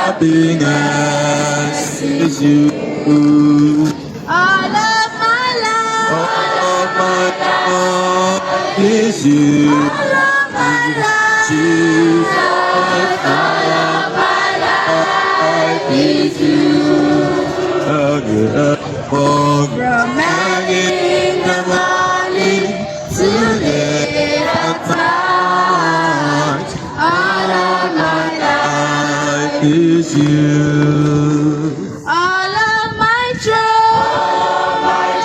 Happiness is you. All of my life is you. All of my life, Jesus, all of my life is you. From early in the morning to late at night, all of my life is you. all of my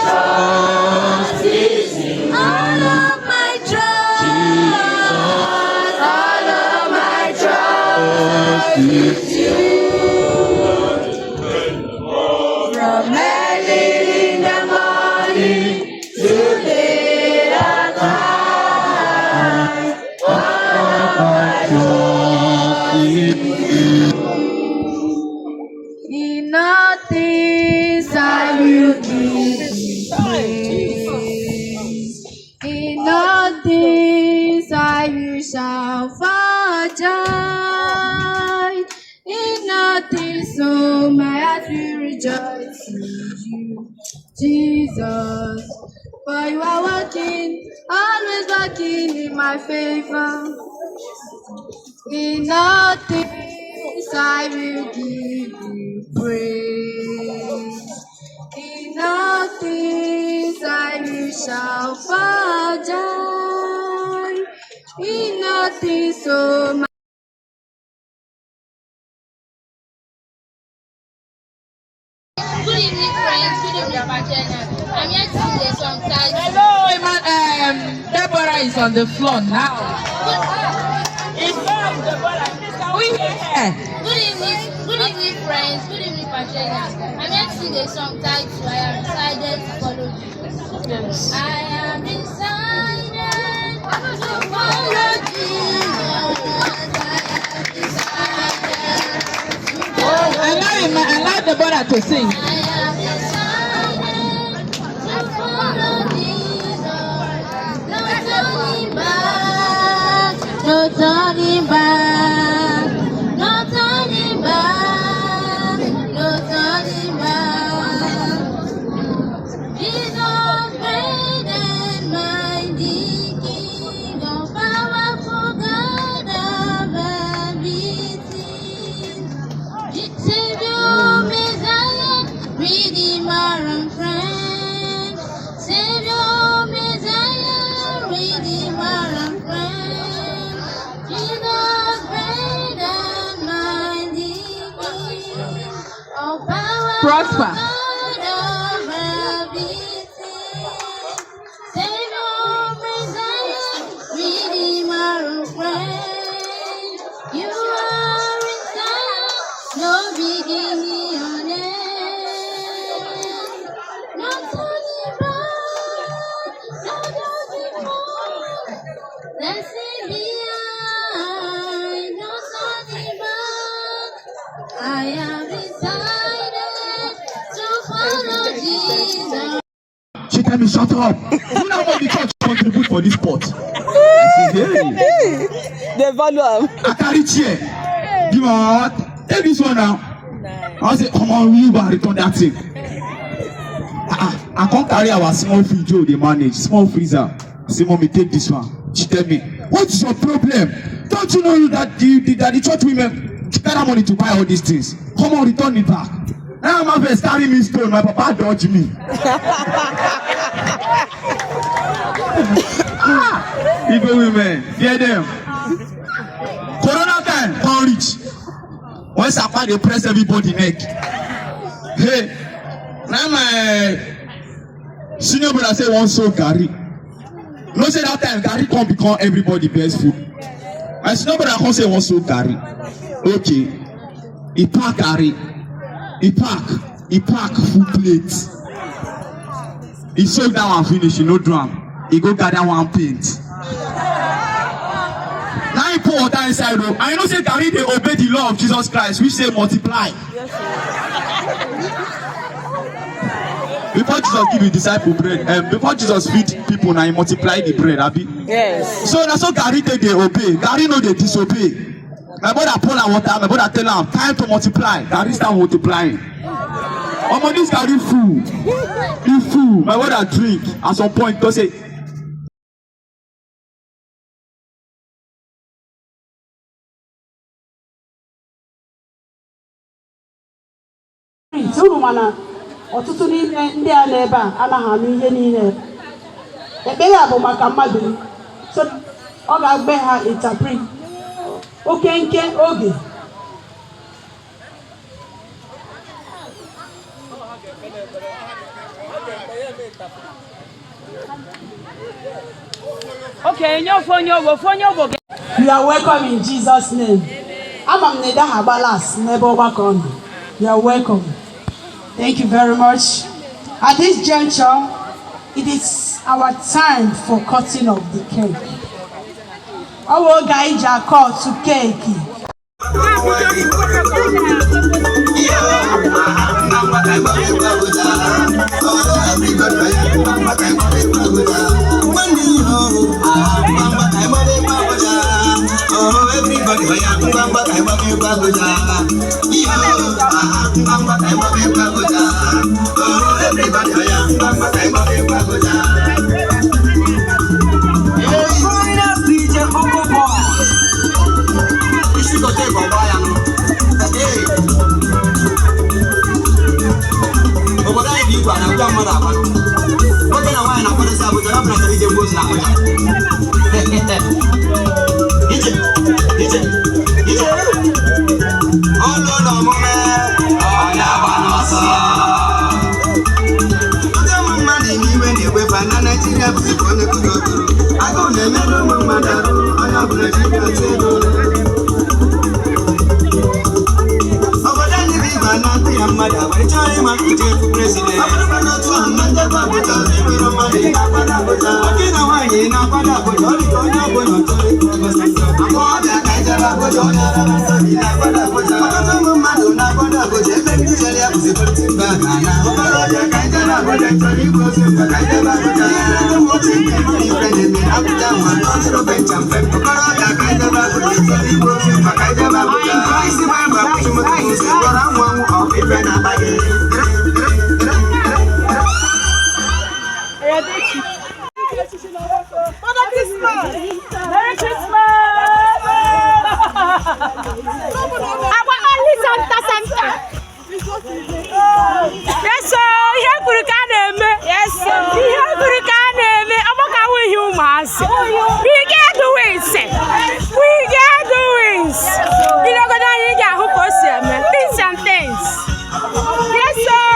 trust is you. All of my trust, all of my trust is you. From early in the morning to late at night, all of my trust is you. In all things I will give you praise. In all things I will shout for joy. In all things, so my heart will rejoice in you, Jesus. For you are working, always working in my favor. In all things I will give you praise. In all things I will shout for joy. In all things, so my Good evening, friends. Good evening, partners. I'm here to sing a song titled Deborah is on the floor now. In front of Deborah, can we hear her? Good evening, friends. Good evening, Patricia. I'm here to sing a song titled I Am Decided to Follow Jesus. Yes. I am decided to follow Jesus. Allow Deborah to sing. I am decided to follow Jesus. No turning back. No turning back. No turning back. Jesus great and mighty King of powerful God of everything. Savior, Messiah, Redeemer and friend. Savior, Messiah, Redeemer and friend. Jesus great and mighty King of powerful Prosper. God of everything. Savior, Messiah, Redeemer and friend. You are inside, no beginning on end. No turning back, no turning back. Dancing behind, no turning back. I am decided to follow Jesus. She tell me, shut up. You know what the church contribute for this pot? I say, hey. The value. I carry chair. Give me what? Take this one now. I say, come on, you go return that thing. I can't carry our small fridge they manage. Small freezer. I say, mommy, take this one. She tell me, what is your problem? Don't you know that the church women carry money to buy all these things? Come on, return it back. Now my face carry me stone, my papa dodge me. People women, fear them. Corona time, can't reach. Once I they press everybody neck. Hey, now my senior brother say one so Gary. No say that time Gary can't become everybody best food. My senior brother can't say one so Gary. Okay, he pack Gary. He pack full plate. He soak that one finish, he no drum. He go gather one paint. Now he pour water inside room. And you know say Gary they obey the law of Jesus Christ, which say multiply. Before Jesus give his disciple bread, before Jesus feed people, now he multiply the bread, abi? Yes. So that's how Gary they obey. Gary no they disobey. My brother pour la water, my brother tell him time to multiply. Gary start multiplying. Omo this Gary full. He full. My brother drink. At some point, don't say. Unu mana ọtụtụ n'ime ndị a n'ebe a anaghị anụ ihe niile. Ekpere a bụ maka mmadụ. So ọ ga-agbe ha interpret. Oke nke oge. Okay, fonyo. You are welcome in Jesus' name. Amam neda habalas n'ebe ọgbakọ nọ. You are welcome. Thank you very much. At this juncture, it is our time for cutting of the cake. Our guy Jacob to cake. Nigeria Merry Christmas! Our only Santa Santa. Yes, sir. Here we can. Yes, sir. Here we can. I'm not going to mass. We get the wings. We get the wings. You know what I get? Who goes there? Things and things. Yes, sir.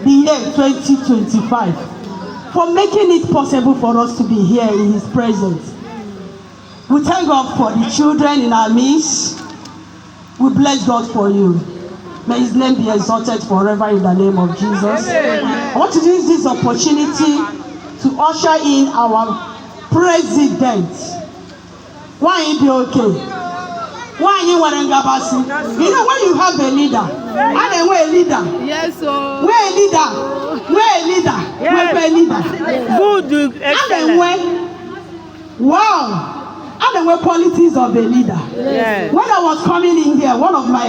The year 2025 for making it possible for us to be here in His presence. We thank God for the children in our midst. We bless God for you. May His name be exalted forever in the name of Jesus. I want to use this opportunity to usher in our president. Why be okay? Why you want to go? You know when you have a leader, and then we're a leader. Yes, sir. We're a leader. We're a leader. Yes. We're a leader. Good, excellent. And then we're qualities of a leader. Yes. When I was coming in here, one of my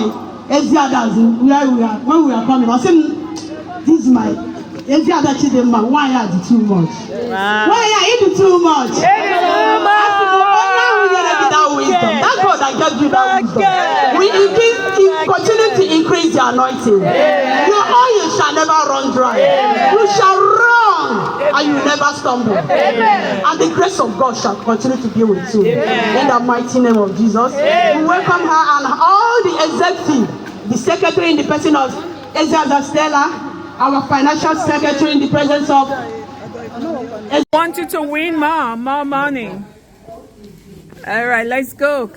elders, when we were coming, I said, this is my elder children. Why are you too much? Wow. Why are you too much? Thank God I gave you that wisdom. We continue to increase the anointing. Your oil shall never run dry. You shall run and you never stumble. And the grace of God shall continue to be with you. In the mighty name of Jesus. We welcome her and all the executive, the secretary in the person of Ezra Stella, our financial secretary in the presence of. I want you to win more money. All right, let's go.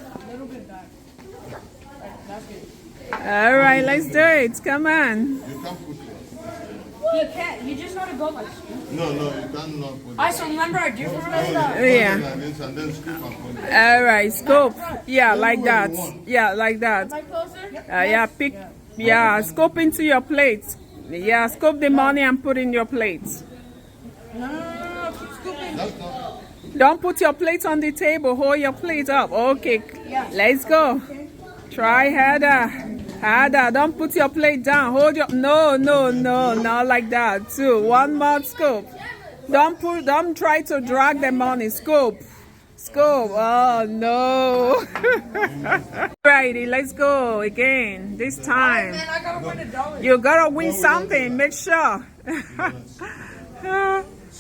All right, let's do it. Come on. You can't. You just gotta go like. No, you can't not put it. I so remember I do for this. Yeah. And then scoop and put it. All right, scoop. Yeah, like that. Yeah, like that. Am I closer? Yeah, pick. Yeah, scoop into your plate. Yeah, scoop the money and put in your plate. No. Keep scooping. That's not. Don't put your plate on the table. Hold your plate up. Okay, let's go. Try harder. Harder. Don't put your plate down. Hold your. No, not like that. Too. One more scoop. Don't try to drag the money. Scoop. Oh no. Righty, let's go again. This time. Man, I gotta win $1. You gotta win something. Make sure.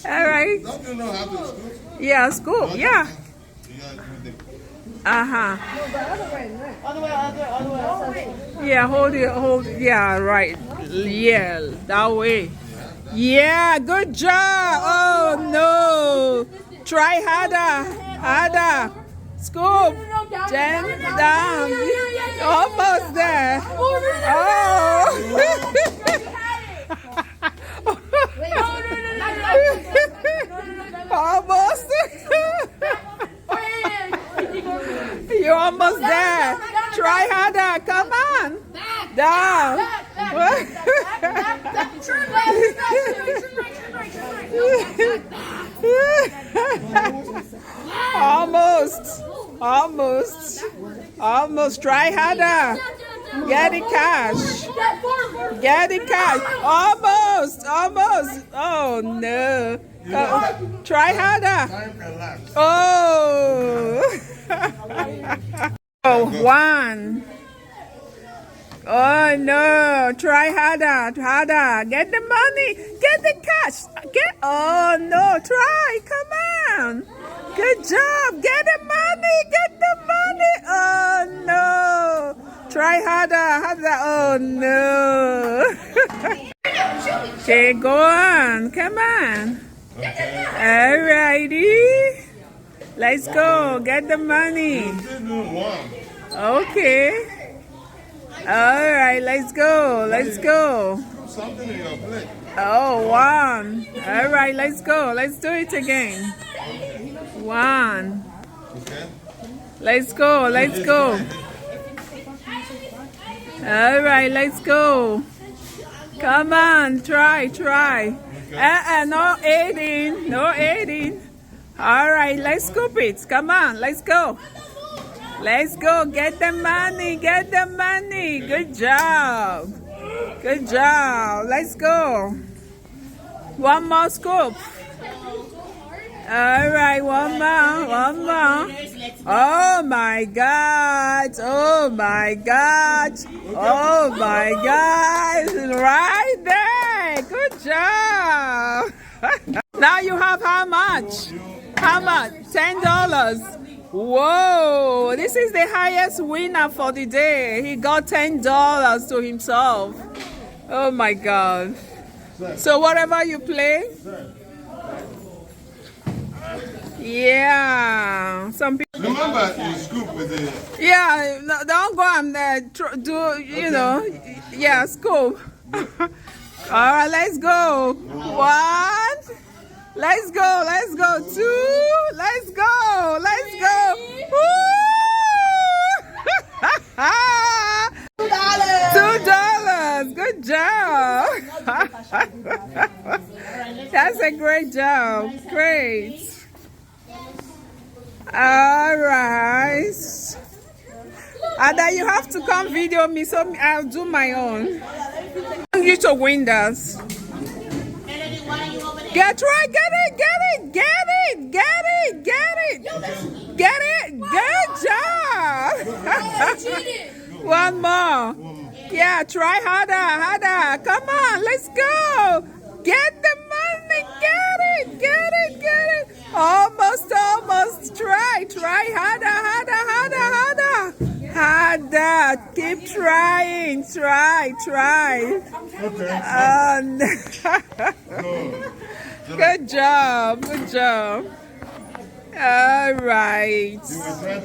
All right. Don't you know how to scoop? Yeah, scoop. Yeah. You gotta put the. Uh-huh. Other way. Yeah, hold. Yeah, right. Yeah, that way. Yeah, good job. Oh no. Try harder. Scoop. Jam down. Almost there. Oh. Almost. You're almost there. Try harder. Come on. Down. Almost. Try harder. Get the cash. Almost. Oh no. Try harder. Time elapsed. Oh. Oh, one. Oh no. Try harder. Get the money. Get the cash. Oh no. Try. Come on. Good job. Get the money. Oh no. Try harder. Oh no. Okay, go on. Come on. Alrighty. Let's go. Get the money. Still doing one. Okay. Alright, let's go. Put something in your plate. Oh, one. Alright, let's go. Let's do it again. One. Okay? Let's go. Alright, let's go. Come on, try. No aiding. Alright, let's scoop it. Come on, let's go. Get the money. Good job. Let's go. One more scoop. Alright, one more. Oh my God. Right there. Good job. Now you have how much? $10. Whoa, this is the highest winner for the day. He got $10 to himself. Oh my God. So whatever you play. Yeah. Some people. Remember, you scoop with the. Yeah, no, don't go and yeah, scoop. All right, let's go. One. Let's go. Two. Let's go. Woo! $2. Good job. That's a great job. Great. All right. And then you have to come video me, so I'll do my own. I want you to win this. Get it. Good job. One more. Yeah, try harder. Come on, let's go. Get the money. Get it. Almost. Try harder. Keep trying. Try. Okay. Good job. All right.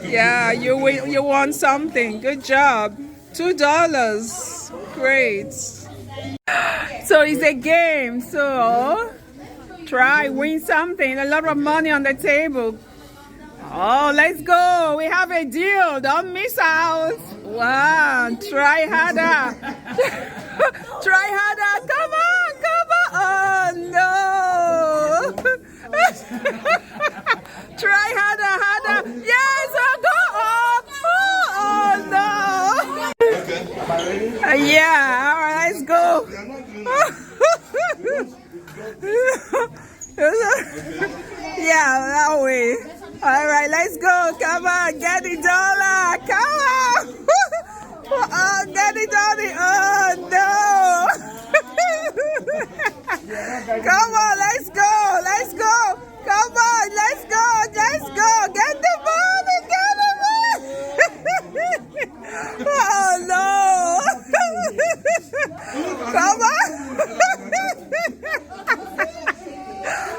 Yeah, you won something. Good job. $2. Great. So it's a game. So try win something. A lot of money on the table. Oh, let's go. We have a deal. Don't miss out. Wow. Try harder. Try harder. Come on. Come on. Oh, no. Try harder. Harder. Yes. Oh, go. Oh, no. Yeah. All right. Let's go. Yeah, that way. All right, let's go. Come on, get the dollar. Come on. Oh, get the dollar. Oh, no. Come on, let's go. Let's go. Come on, let's go. Let's go. Get the money. Get the money. Oh, no. Come on.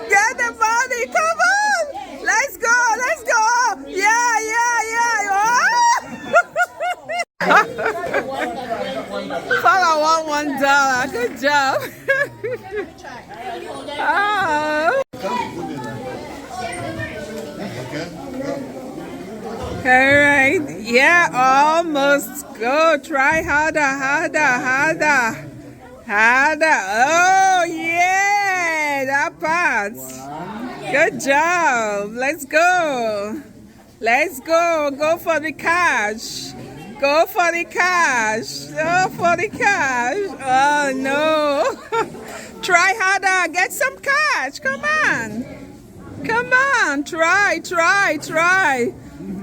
Get the money. Come on. Let's go. Let's go. Yeah, yeah, yeah. Oh. Father won $1. Good job. Oh. All right. Yeah, almost. Go. Try harder, harder, harder. Harder. Oh, yeah. That part. Good job. Let's go. Let's go. Go for the cash. Go for the cash. Go for the cash. Oh, no. Try harder. Get some cash. Come on. Come on. Try, try, try.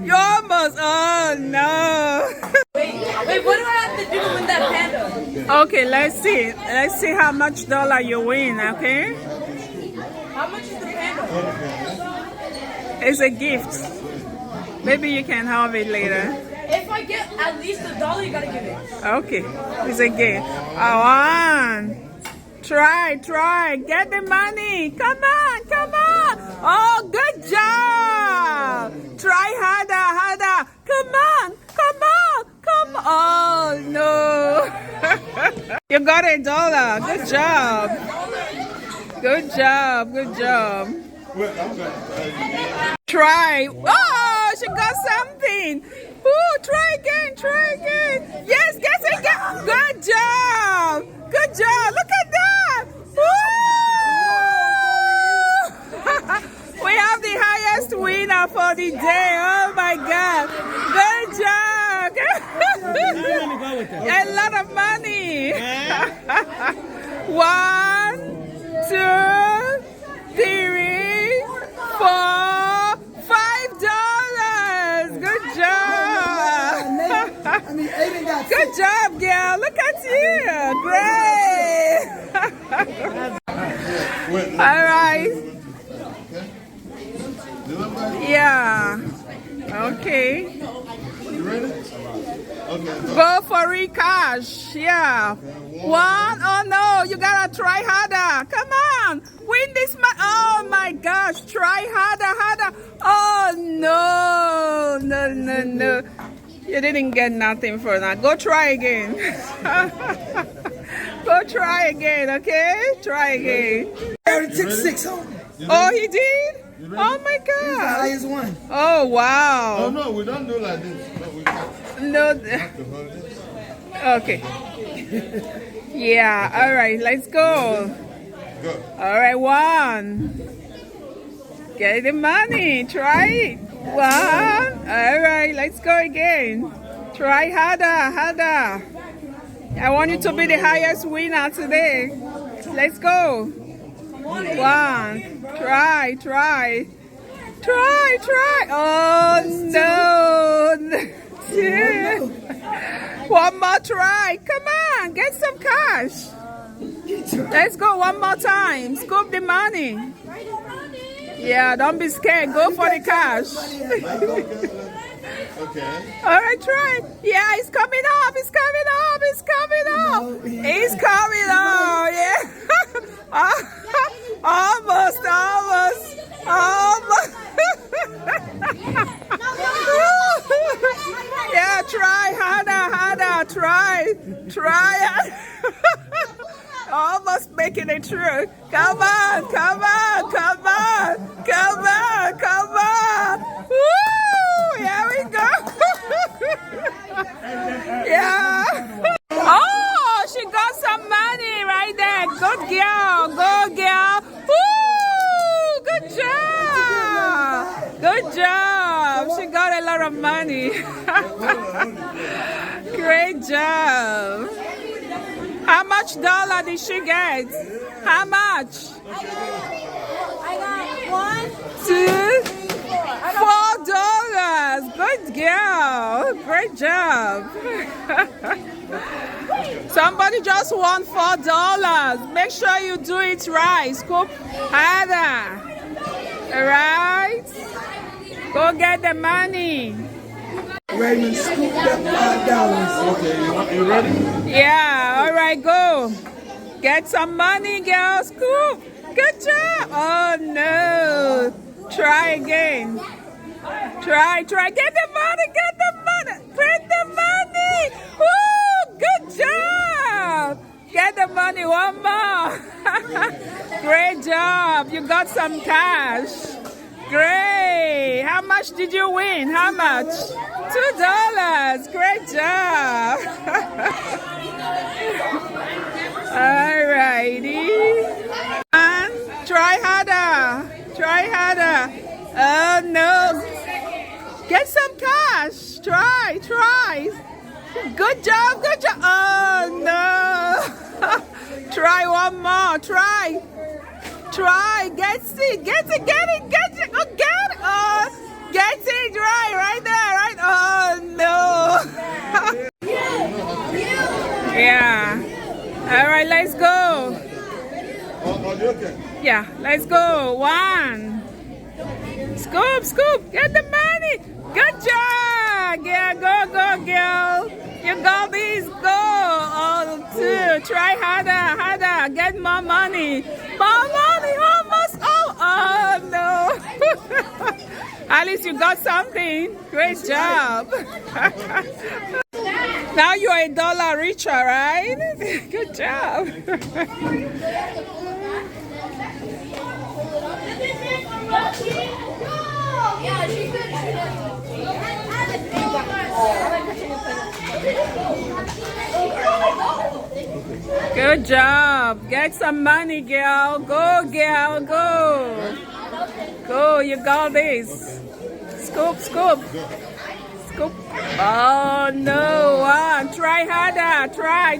You almost. Oh, no. Wait, what do I have to do to win that panda? Okay, let's see. Let's see how much dollar you win, okay? How much is the panda? It's a gift. Maybe you can have it later. If I get at least $1, you gotta give it. Okay, it's a gift. One. Try, try. Get the money. Come on, come on. Oh, good job. Try harder, harder. Come on, come on, come on. Oh, no. You got $1. Good job. Good job, good job. Try. Oh, she got something. Oh, try again, try again. Yes, guess again. Good job. Good job. Look at that. Woo! We have the highest winner for the day. Oh my God. Good job. A lot of money. 1, 2, 3, 4, $5. Good job. Good job, girl. Look at you. Great. All right. Yeah. Okay. You ready? Okay. Go for it, cash. Yeah. 1. Oh no, you gotta try harder. Come on. Win this money. Oh my gosh. Try harder, harder. Oh no. No, no, no. You didn't get nothing for that. Go try again. Go try again, okay? Try again. I already took 6 home. Oh, he did? Oh my He's the God. highest one. Oh, wow. Oh no, we don't do like this. No, we have No. to hold this. Okay. Yeah, all right, let's go. Go. All right, 1. Get the money. Try it. 1. All right, let's go again. Try harder, harder. I want you to be the highest winner today. Let's go. 1. Try, try. Try, try. Oh, no. 2. One more try. Come on, get some cash. Let's go one more time. Scoop the money. Yeah, don't be scared. Go for the cash. Okay. All right, try. Yeah, it's coming up. It's coming up. It's coming up. It's coming up. Yeah. Almost, almost, almost. Yeah, try harder, harder. Try, try. Almost making it through. Come on, come on, come on, come on, come on. Woo! Here we go. Yeah. Oh, she got some money right there. Good girl, good girl. Woo! Good job. Good job. She got a lot of money. Great job. How much dollar did she get? How much? I got $4. Good girl. Great job. Somebody just won $4. Make sure you do it right. Scoop harder. All right? Go get the money. Raymond scooped up $5. Okay, you ready? Yeah, all right, go. Get some money, girl. Scoop. Good job. Oh, no. Try again. Try. Get the money, get the money. Get the money. Woo, good job. Get the money, one more. Great job. You got some cash. Great. How much did you win? How much? $2. Great job. All righty. And try harder. Try harder. Oh no. Get some cash. Try. Good job. Oh no. Try one more. Try. Get it. Oh, get it. Oh, get it right there. Right. Oh no. Yeah. All right, let's go. Okay. Yeah, let's go. One. Scoop. Get the money. Good job. Yeah, go, girl. You got this. Go. Oh, two. Try harder. Get more money. Almost. Oh no. At least you got something. Great job. Now you're $1 richer, right? Good job. Good job. Get some money, girl. Go, girl, go. Go, you got this. Scoop. Oh no, one. Try harder. Try.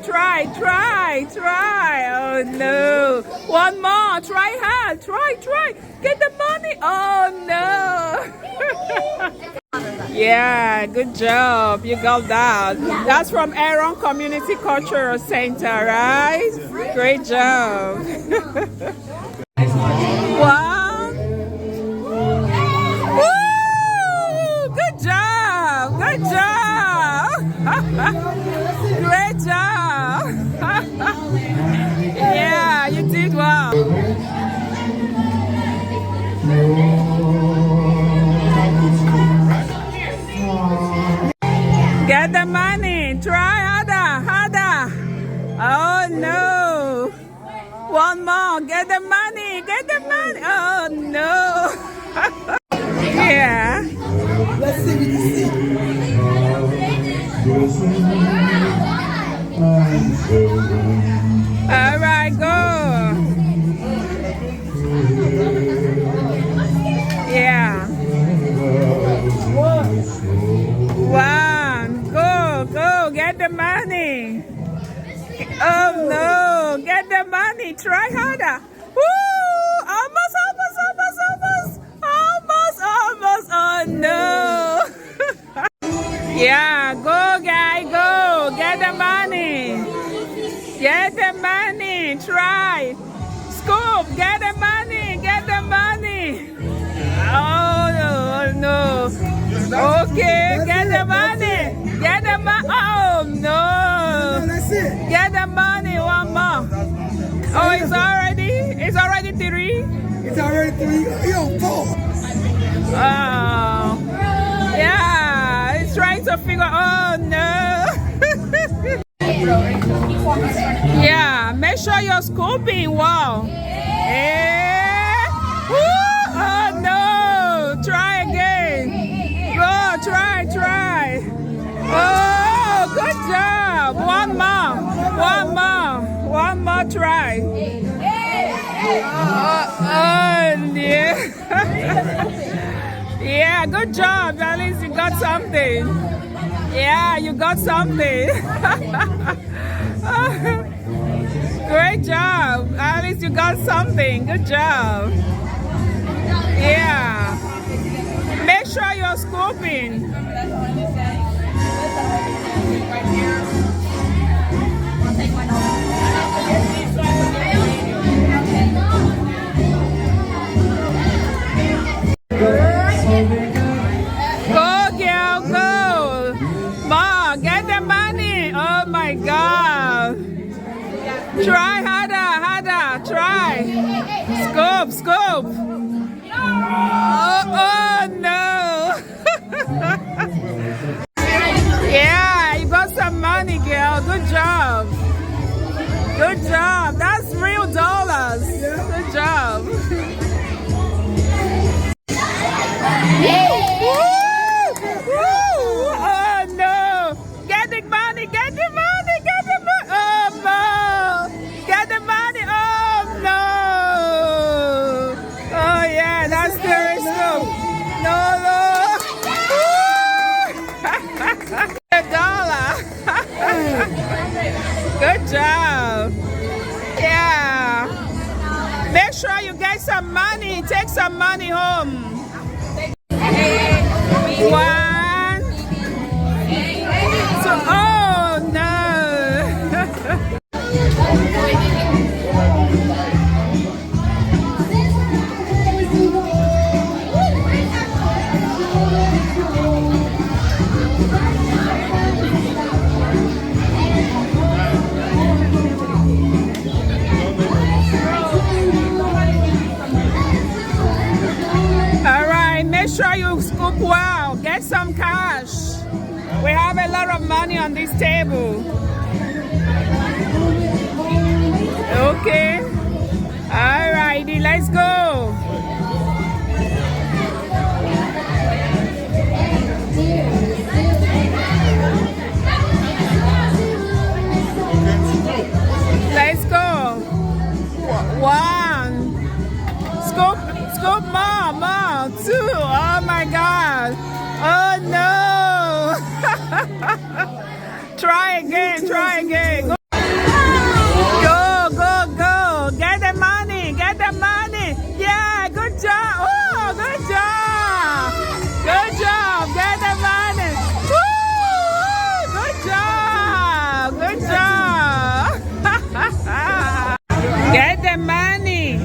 Oh no. One more. Try hard. Try. Get the money. Oh no. Yeah, good job. You got that. That's from Aaron Community Cultural Center, right? Great job. One. Woo! Good job. Great job. Yeah, you did well. Get the money. Try harder. Oh no. One more. Get the money. Oh no. Yeah. Let's see what you see. All right, go. Yeah. One. Go. Get the money. Oh no. Get the money. Try harder. Woo! Almost. Oh no. Yeah, go guy, go. Get the money. Try. Scoop. Get the money. Oh no. Okay, get the money. Oh no. That's it. Get the money, one more. Oh, it's already 3. It's already 3. Yo, 4. Oh, yeah, it's trying to figure. Oh no. Yeah, make Make sure you're scooping. Wow. Yeah. Woo. Oh no. Try again. Go. Try. Oh, good job. One more try. Yeah. Yeah, good job. At least you got something. Yeah, you got something. Great job. At least you got something. Good job. Yeah. Make sure you're scooping. Go, girl, go. Ma, get the money. Oh my God. Try harder. Try. Scoop. Oh no. Yeah, you got some money, girl. Good job. That's real dollars. Good job. Woo! Oh no! Get the money! Oh no! Get the money! Oh no! Oh yeah, that's very cool. No! $1. Good job. Yeah. Make sure you get some money. Take some money home. 1, 2, oh no. Make sure you scoop well. Get some cash. We have a lot of money on this table. Okay. Alrighty, let's go. Let's go. 1. Scoop more. 2. Oh my God. Oh no. Try again. Go. Get the money. Yeah, good job. Oh, good job. Get the money. Woo! Good job. Get the money.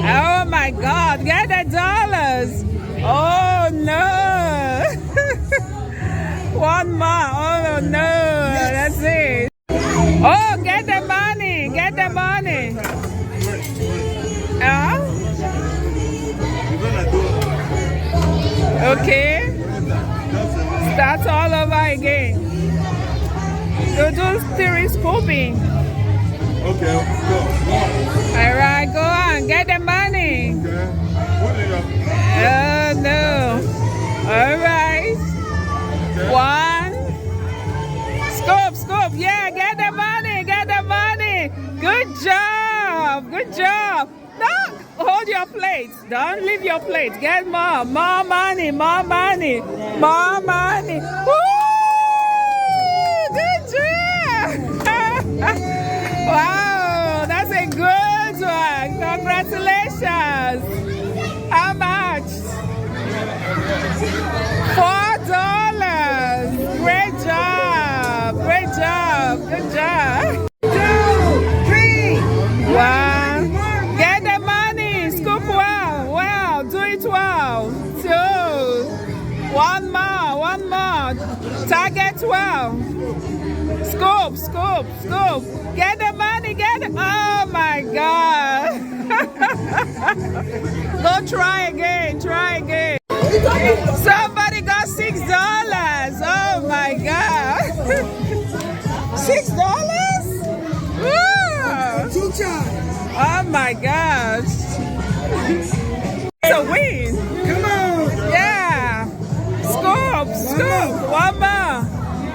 Oh my God, get the dollars. Oh no. 1 more. Oh no, that's it. Oh, get the money. Okay. Start all over again. So do 3 scooping. Okay, go. All right, go on. Get the money. Okay. Oh no. All right. Okay. 1. Scoop. Yeah, get the money. Good job. No, hold your plate. Don't leave your plate. Get more money. Woo! Good job. Wow, that's a good one. Congratulations. How much? $4. Great job. Good job. 2, 3. 1. Get the money. Scoop well. Do it well. 2. 1 more. Target well. Scoop. Get the money. Oh my God. Go try again. Somebody got $6. Oh my God. $6? Woo! shot. Oh my gosh. It's a win. Come on. Yeah. Scoop. One more.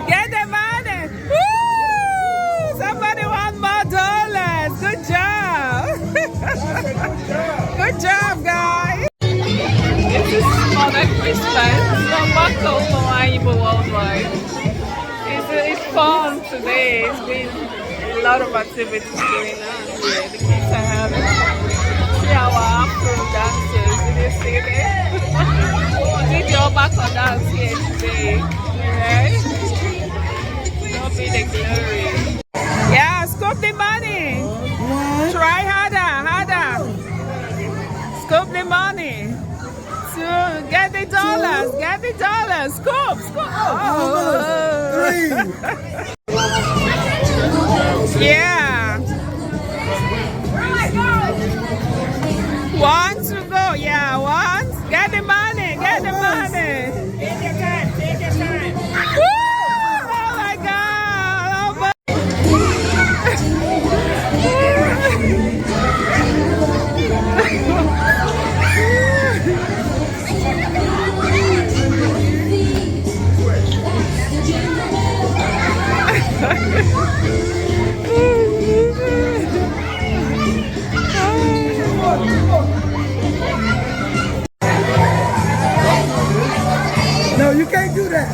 Get the money. Woo! Somebody want more dollars. Good job. Good job, guys. This is Mother Christmas. Ogbako Umunwanyi Igbo worldwide. It's fun today. It's been a lot of activities going on here. The kids are having. See our Afro dancers. Did you see them? Did the Ogbako dance here today? Right? Don't be the glory. Yeah, scoop the money. Try harder. Scoop the money. So get the dollars. Scoop. Oh. 3. Yeah. 1 to go. Yeah, 1. Get the money. Take your time. Woo! Oh my God. No, you can't do that.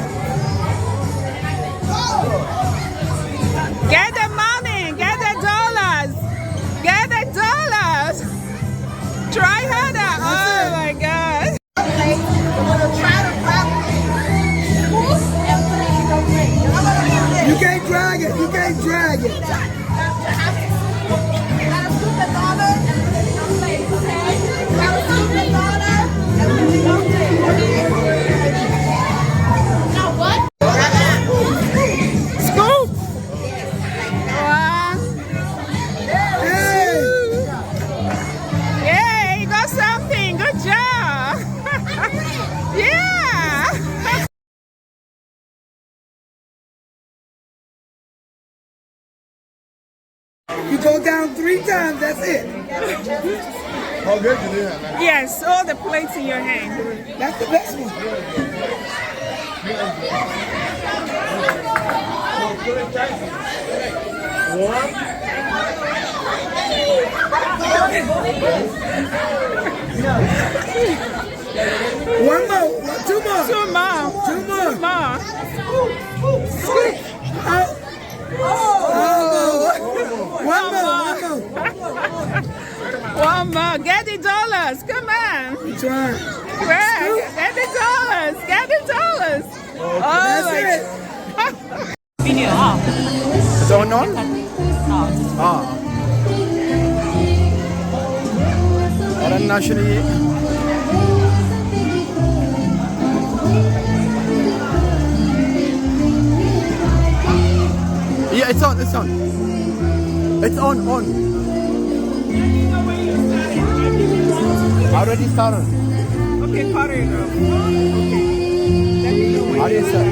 Get the money. Get the dollars. Try harder. Oh my God. You can't drag it. Scoop. 1. Hey. Yeah, you got something. Good job. Yeah. You go down 3 times, that's it. Yes, all the plates in your hand. That's the best one. One more. 2 more. 2 more. 2 more. One more. One more. Get the dollars. Come on. Try. Greg, get the dollars. Oh, That's my it. Video off. It's on? Ah. Oranın aşırı iyi. Yeah, it's on. It's on. Already started. Okay, Potter, okay. Let me know when How do you say?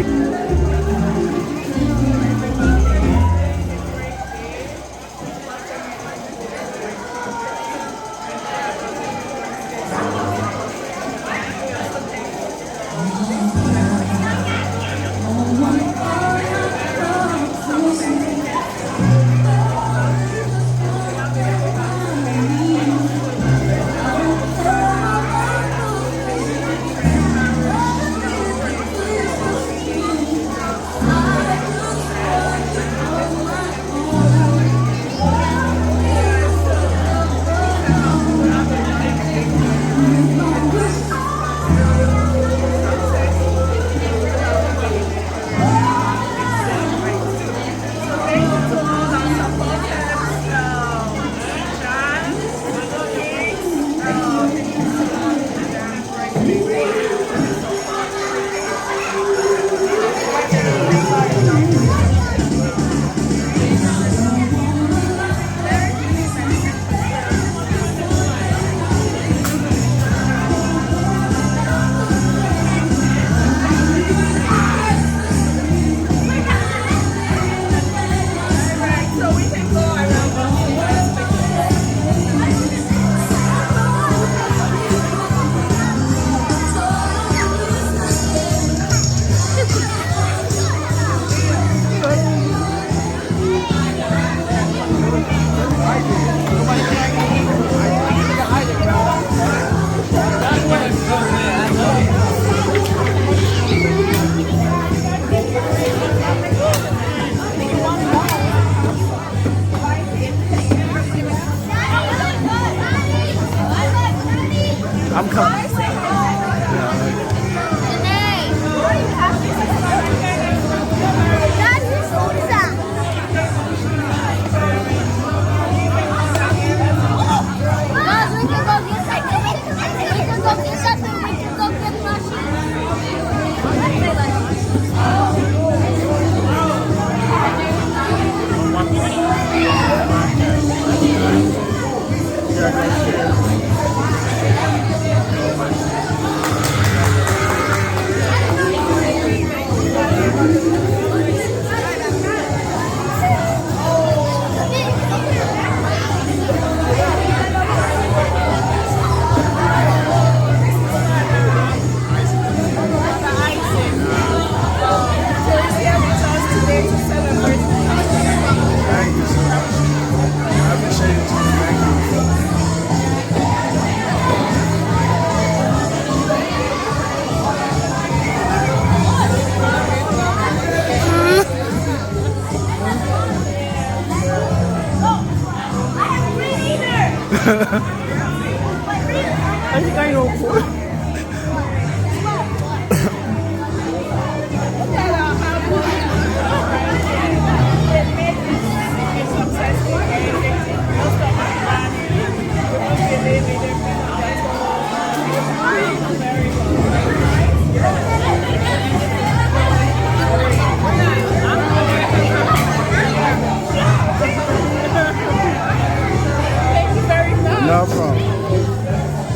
No problem.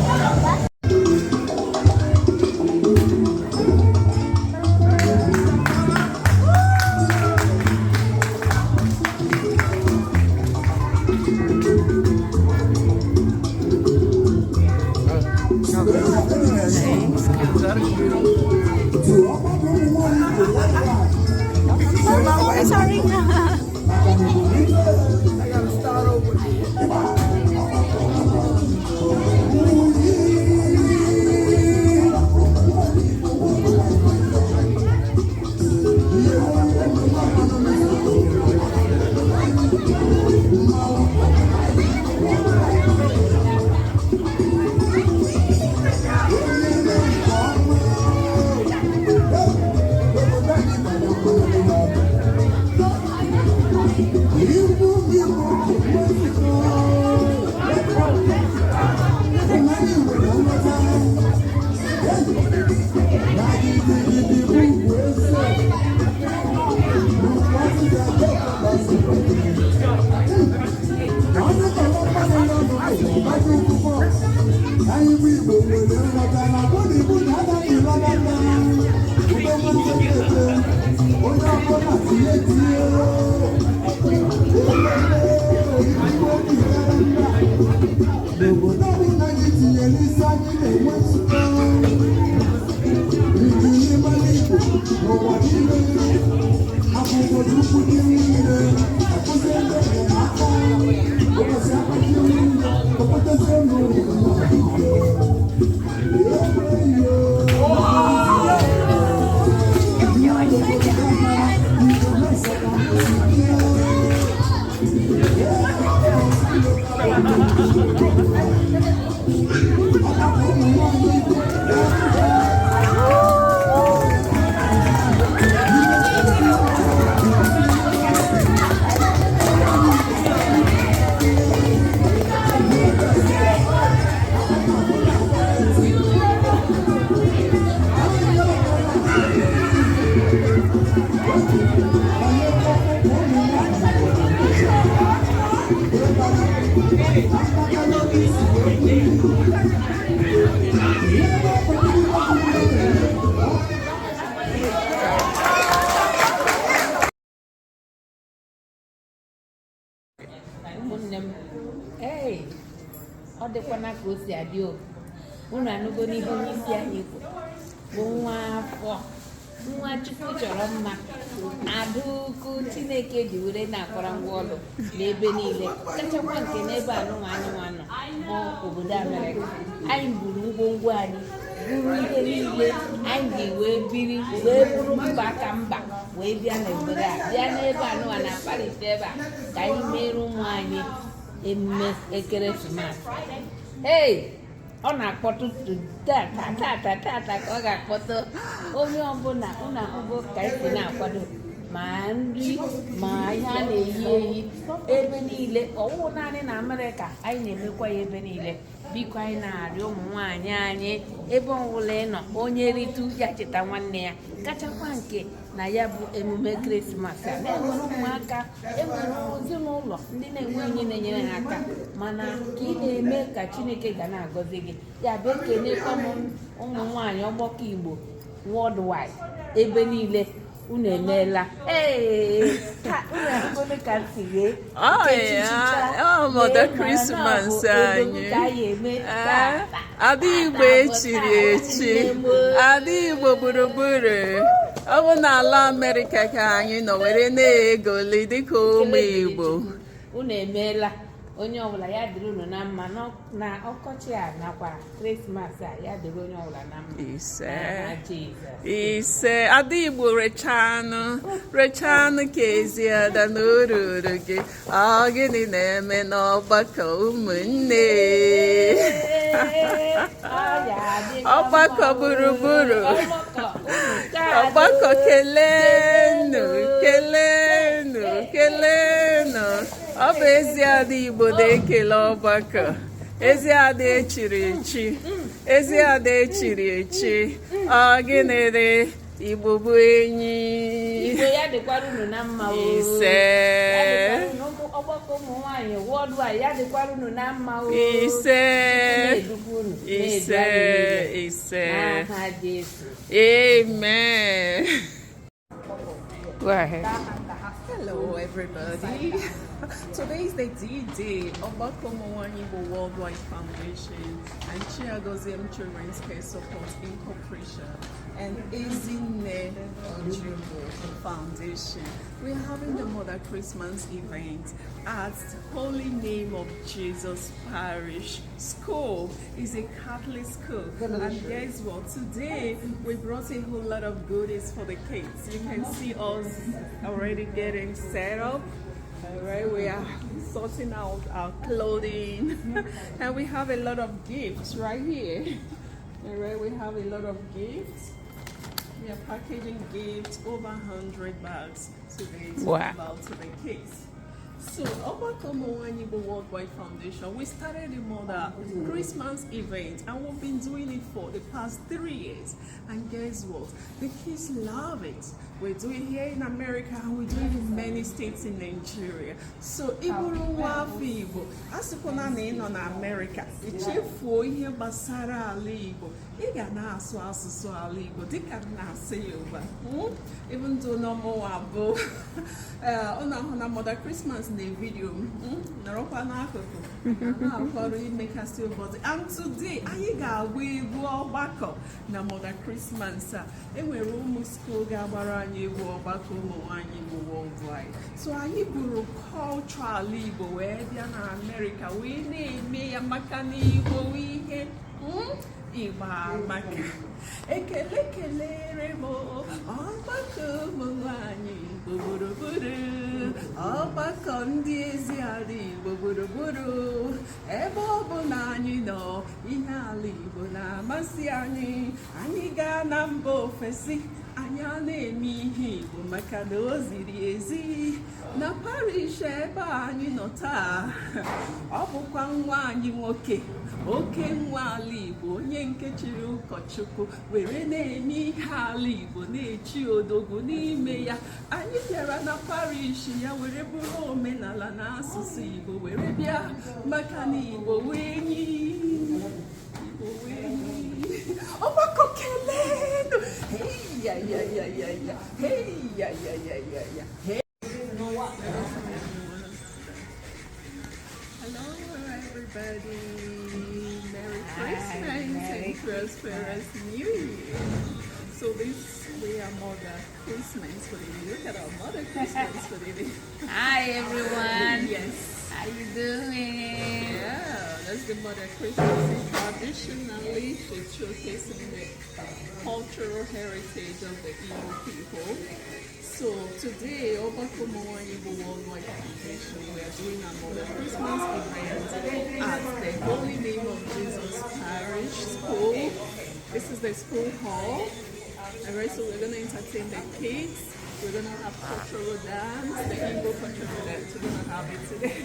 Sorry. Hey, ọ dịkwana ka o si adị o. Unu anụgo n'ihe onye isi anyị bụ nwa afọ, nwa Chukwu chọrọ mma, Adaugo Chineke ji were na-akwara ngwa ọlụ n'ebe niile, kachakwa nke n'ebe anụmanụ nọ bụ obodo Amerịka. Anyị buru ngwongwo anyị, buru ihe niile anyị ji wee biri, wee bụrụ mba ka mba, wee bịa n'obodo a, bịa n'ebe anụwa na Paris ebe a, ka anyị mere ụmụ anyị emume ekeresimesi. Hey, ọ na-akpọtụ tata ka ọ ga-akpọtụ onye ọbụla ụlọ akwụkwọ ka esi na-akwado ma nri ma ihe a na-eyi eyi ebe niile. Ọwụwụ naanị na Amerịka, anyị na-emekwa ya ebe niile. Biko anyị na-arịọ ụmụ nwaanyị anyị ebe ọbụla ị nọ, onye ritu ya cheta nwanne ya, kachakwa nke na ya bụ emume ekeresimesi a na-enwere ụmụaka, enwere ezinụlọ ndị na-enwe onye na-enyere ha aka, mana ka ị na-eme ka Chineke ga na-agọzi gị. Ya bụ ekenekwa m ụmụ nwaanyị Ogbako Igbo worldwide ebe niile, unu emeela. Mother Christmas anyị. Ada Igbo echiri echi, Ada Igbo gburugburu. Ọ bụ n'ala Amerịka ka anyị nọ were na-egoli dịka ụmụ Igbo. Unu emeela. onye ọbụla ya dịrị unu na mma na ọkọchị a nakwa Krismas a ya dịrị onye ọbụla na mma. Ise Ada Igbo rechanụ ka ezi ada n'oruru gị, ọ gịnị na-eme n'ọgbakọ ụmụnne? Ọgbakọ gburugburu, ọgbakọ kelenụ. Ọ bụ ezi Ada Igbo na-ekele ọgbakọ, ezi Ada echiri echi, ọ gịnị Igbo bụ enyi. Igbo ya dịkwara unu na mma. Ise ọgbakọ ụmụ nwaanyị worldwide ya dịkwara unu na mma. Ise. Amen. Go ahead. Hello everybody. Today is the D-Day. Ogbako Umunwanyi Igbo Worldwide Foundation and Chiagozium Children's Care Support Incorporation and Ezine Ojimbo Foundation. We're having the Mother Christmas event at Holy Name of Jesus Parish School. It's a Catholic school. And guess what? Today we brought a whole lot of goodies for the kids. You can see us already getting set up. Alright, we are sorting out our clothing and we have a lot of gifts right here. Alright, we have a lot of gifts. We are packaging gifts, over 100 bags today to give out to the kids. So, Ogbako Umunwanyi Igbo Worldwide Foundation, we started the Mother Christmas event and we've been doing it for the past 3 years. And guess what? The kids love it. We're doing it here in America and we're doing it in many states in Nigeria. So, Igbo Wafibo, asukona na ino na America, ichefu ihe basara ala Igbo. Iga na asu asusu ala Igbo, dika na ase Yoruba. Even though no more abo, ona Mother Christmas in the video, and today I got we go back na Mother Christmas. And we're almost school Gabarani Ogbako Umunwanyi Igbo Worldwide. So I buru cultural Igbo where they are America. We name me a makani Igbo we Iba maka ekele remo Ogbako Umunwanyi Igbo gburugburu ọgbakọ ndị ezi ala Igbo gburugburu ebe ọ bụ na anyị nọ ihe ala Igbo na-amasị anyị gaa na mba ofesi anyị na-eme ihe Igbo maka na o ziri ezi na parish ebe anyị nọ taa. Ọ bụkwa nwa anyị nwoke oke nwa ala Igbo onye nke chiri ụkọchukwu were na-eme ihe ala Igbo na-echi odogwu n'ime ya. Anyị bịara na parish ya were bụrụ omenala na asụsụ Igbo were bịa maka na Igbo wee nyi ọgbakọ kelenu. Hello everybody, Merry Christmas and prosperous New Year. So we are Mother Christmas for the day. Look at our Mother Christmas for the day. Hi everyone. Yes. How you doing? Yeah, that's the Mother Christmas. Traditionally, she's showcasing the cultural heritage of the Igbo people. So today, Ogbako Umunwanyi Igbo Worldwide Foundation, we are doing a Mother Christmas event at the Holy Name of Jesus Parish School. This is the school hall. Alright, so we're going to entertain the kids. We're going to have cultural dance, the Igbo cultural dance. We're going to have it today.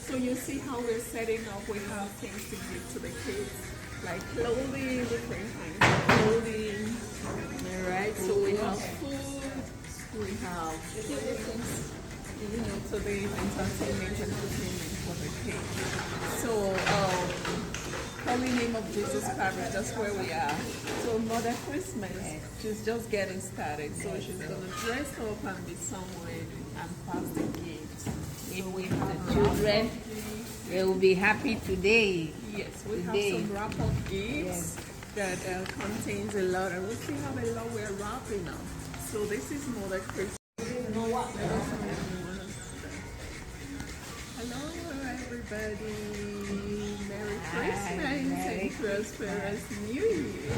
So you see how we're setting up. We have things to give to the kids, like clothing, different kinds of clothing. Alright, so we have food, we have things, today's entertainment and entertainment for the kids. So, Holy Name of Jesus Parish, that's where we are. So Mother Christmas, she's just getting started. So she's going to dress up and be somewhere and pass the gifts. If we have the children, they will be happy today. Yes, we have some wrap-up gifts that contains a lot. And we'll see how a lot we're wrapping up. So this is Mother Christmas. Hello, everyone. everybody. Merry Christmas and prosperous New Year.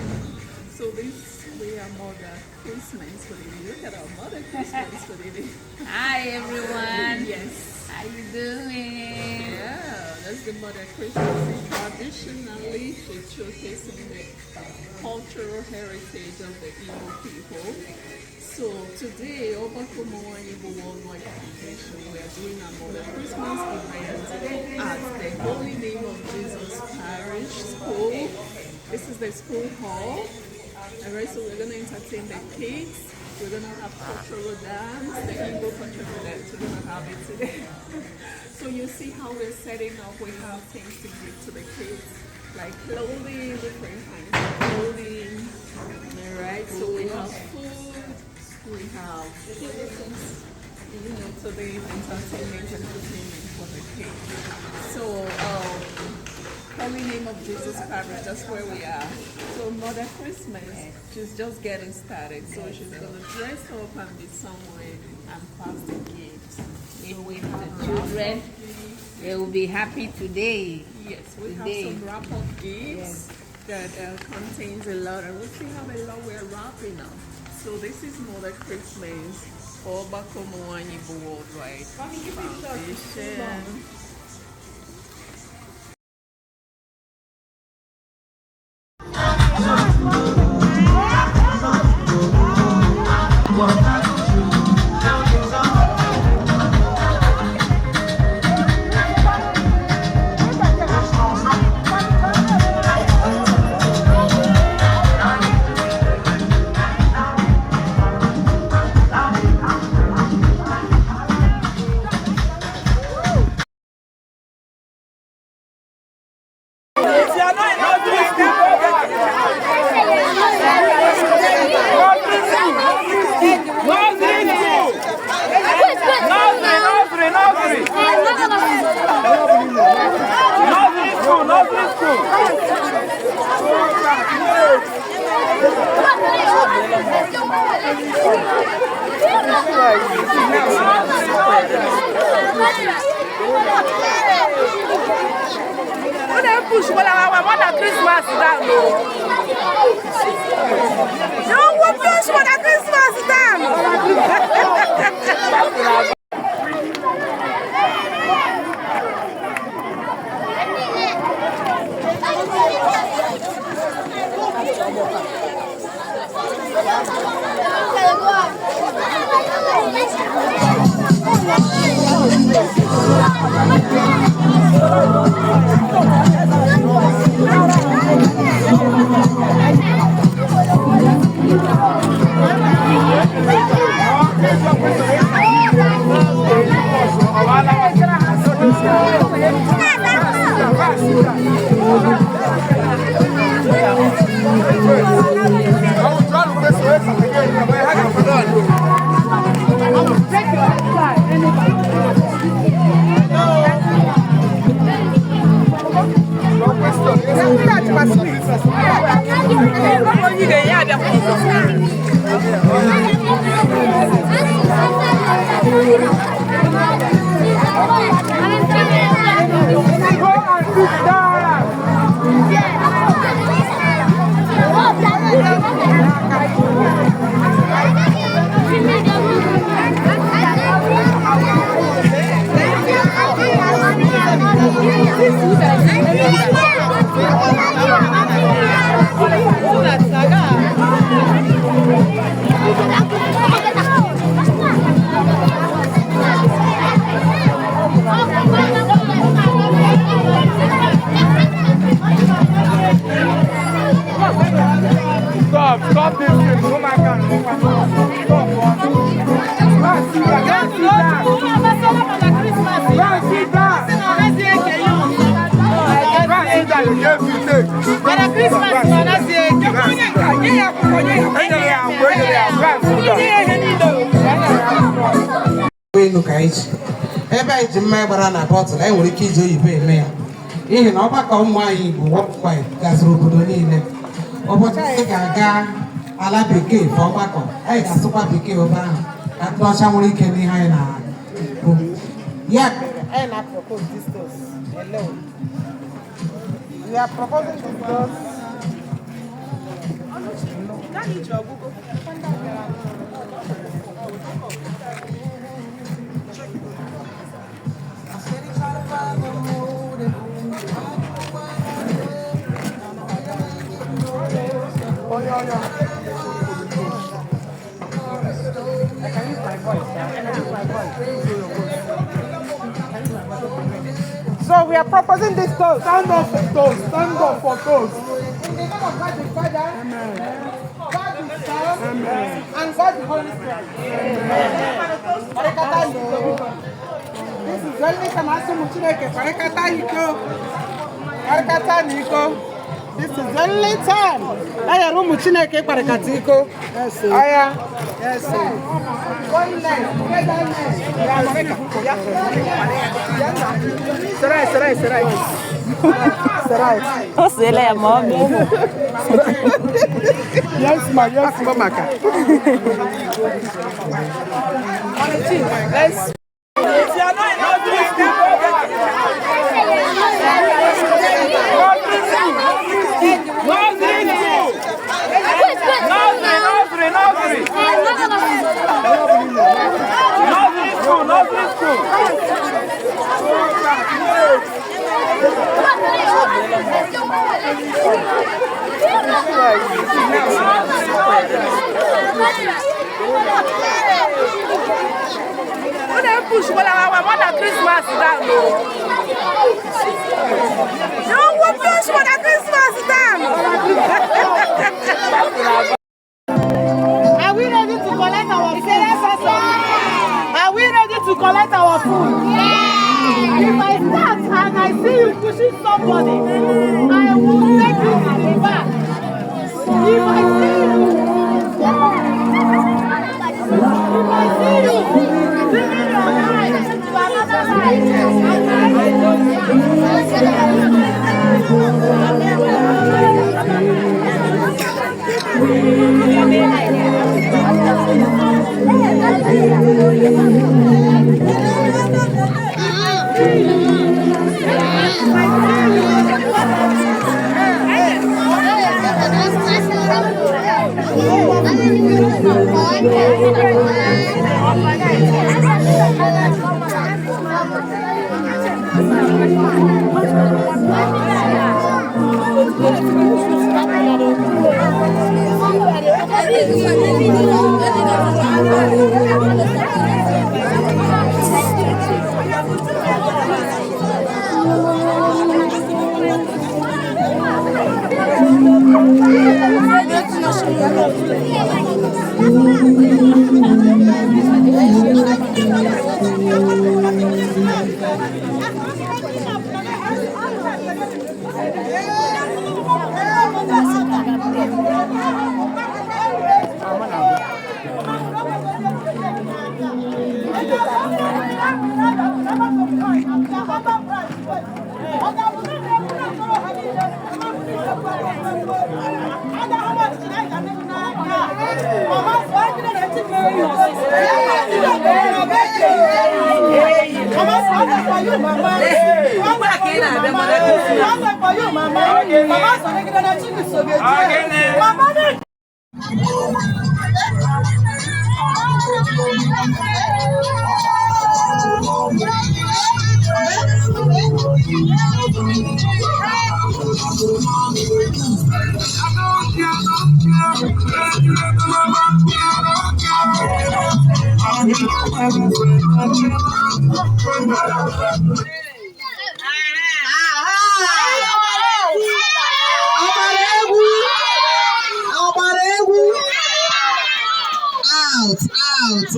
So this we are Mother Christmas for the day. Look at our Mother Christmas for the day. Hi everyone. Yes. How you doing? Yeah, that's the Mother Christmas. Traditionally, she's showcasing the cultural heritage of the Igbo people. So today, Ogbako Umunwanyi Igbo Worldwide Foundation, we are doing a Mother Christmas event at the Holy Name of Jesus Parish School. This is the school hall. Alright, so we're going to entertain the kids. We're going to have cultural dance, the Igbo cultural dance. We're going to have it today. So you see how we're setting up. We have things to give to the kids, like clothing, different kinds of clothing. Alright, so we have food. We have things, today's entertainment for the kids. So, Holy Name of Jesus Parish, that's where we are. So, Mother Christmas, she's just getting started. So, she's going to dress up and be somewhere and pass the gifts. So with the children, they will be happy today. Yes, we have some wrap-up gifts that contains a lot. And we'll see how a lot we're wrapping up. So this is Mother Christmas for Ogbako Umunwanyi Igbo Worldwide Foundation. Push Mother Christmas down. No one push Mother Christmas down. Stop this thing. Oh my God. ebe anyị ji mma gbara na bọtụlụ anyị nwere ike iji oyibo eme ya n'ihi na ọgbakọ ụmụnwaanyị Igbo worldwide gaziri obodo niile. Ụbọchị anyị ga-aga ala bekee for ọgbakọ, anyị ga-asụkwa bekee ebe ahụ ka ndị ọcha nwere ike n'ihe anyị na-akụ ya. and I propose this toast alone. We are proposing this toast. Oh, yeah. I can use my voice. So we are proposing this toast. Stand up for toast. Stand up for toast. In the name of God the Father, amen. God the Son, amen. And God the Holy Spirit. Amen. This is only time I see Muchineke. This is the only time I am Muchineke Parakatiko. Yes, sir. Yes, sir. One night, Sarai. What's the name, mommy? Yes, Maka. Let's. Push what Christmas down. No, what push what Christmas down. Are we ready to collect our food? Are we ready to collect our food? Yeah. If I start and I see you pushing somebody, I will take you at the back. If I see you, bringing your life to another life,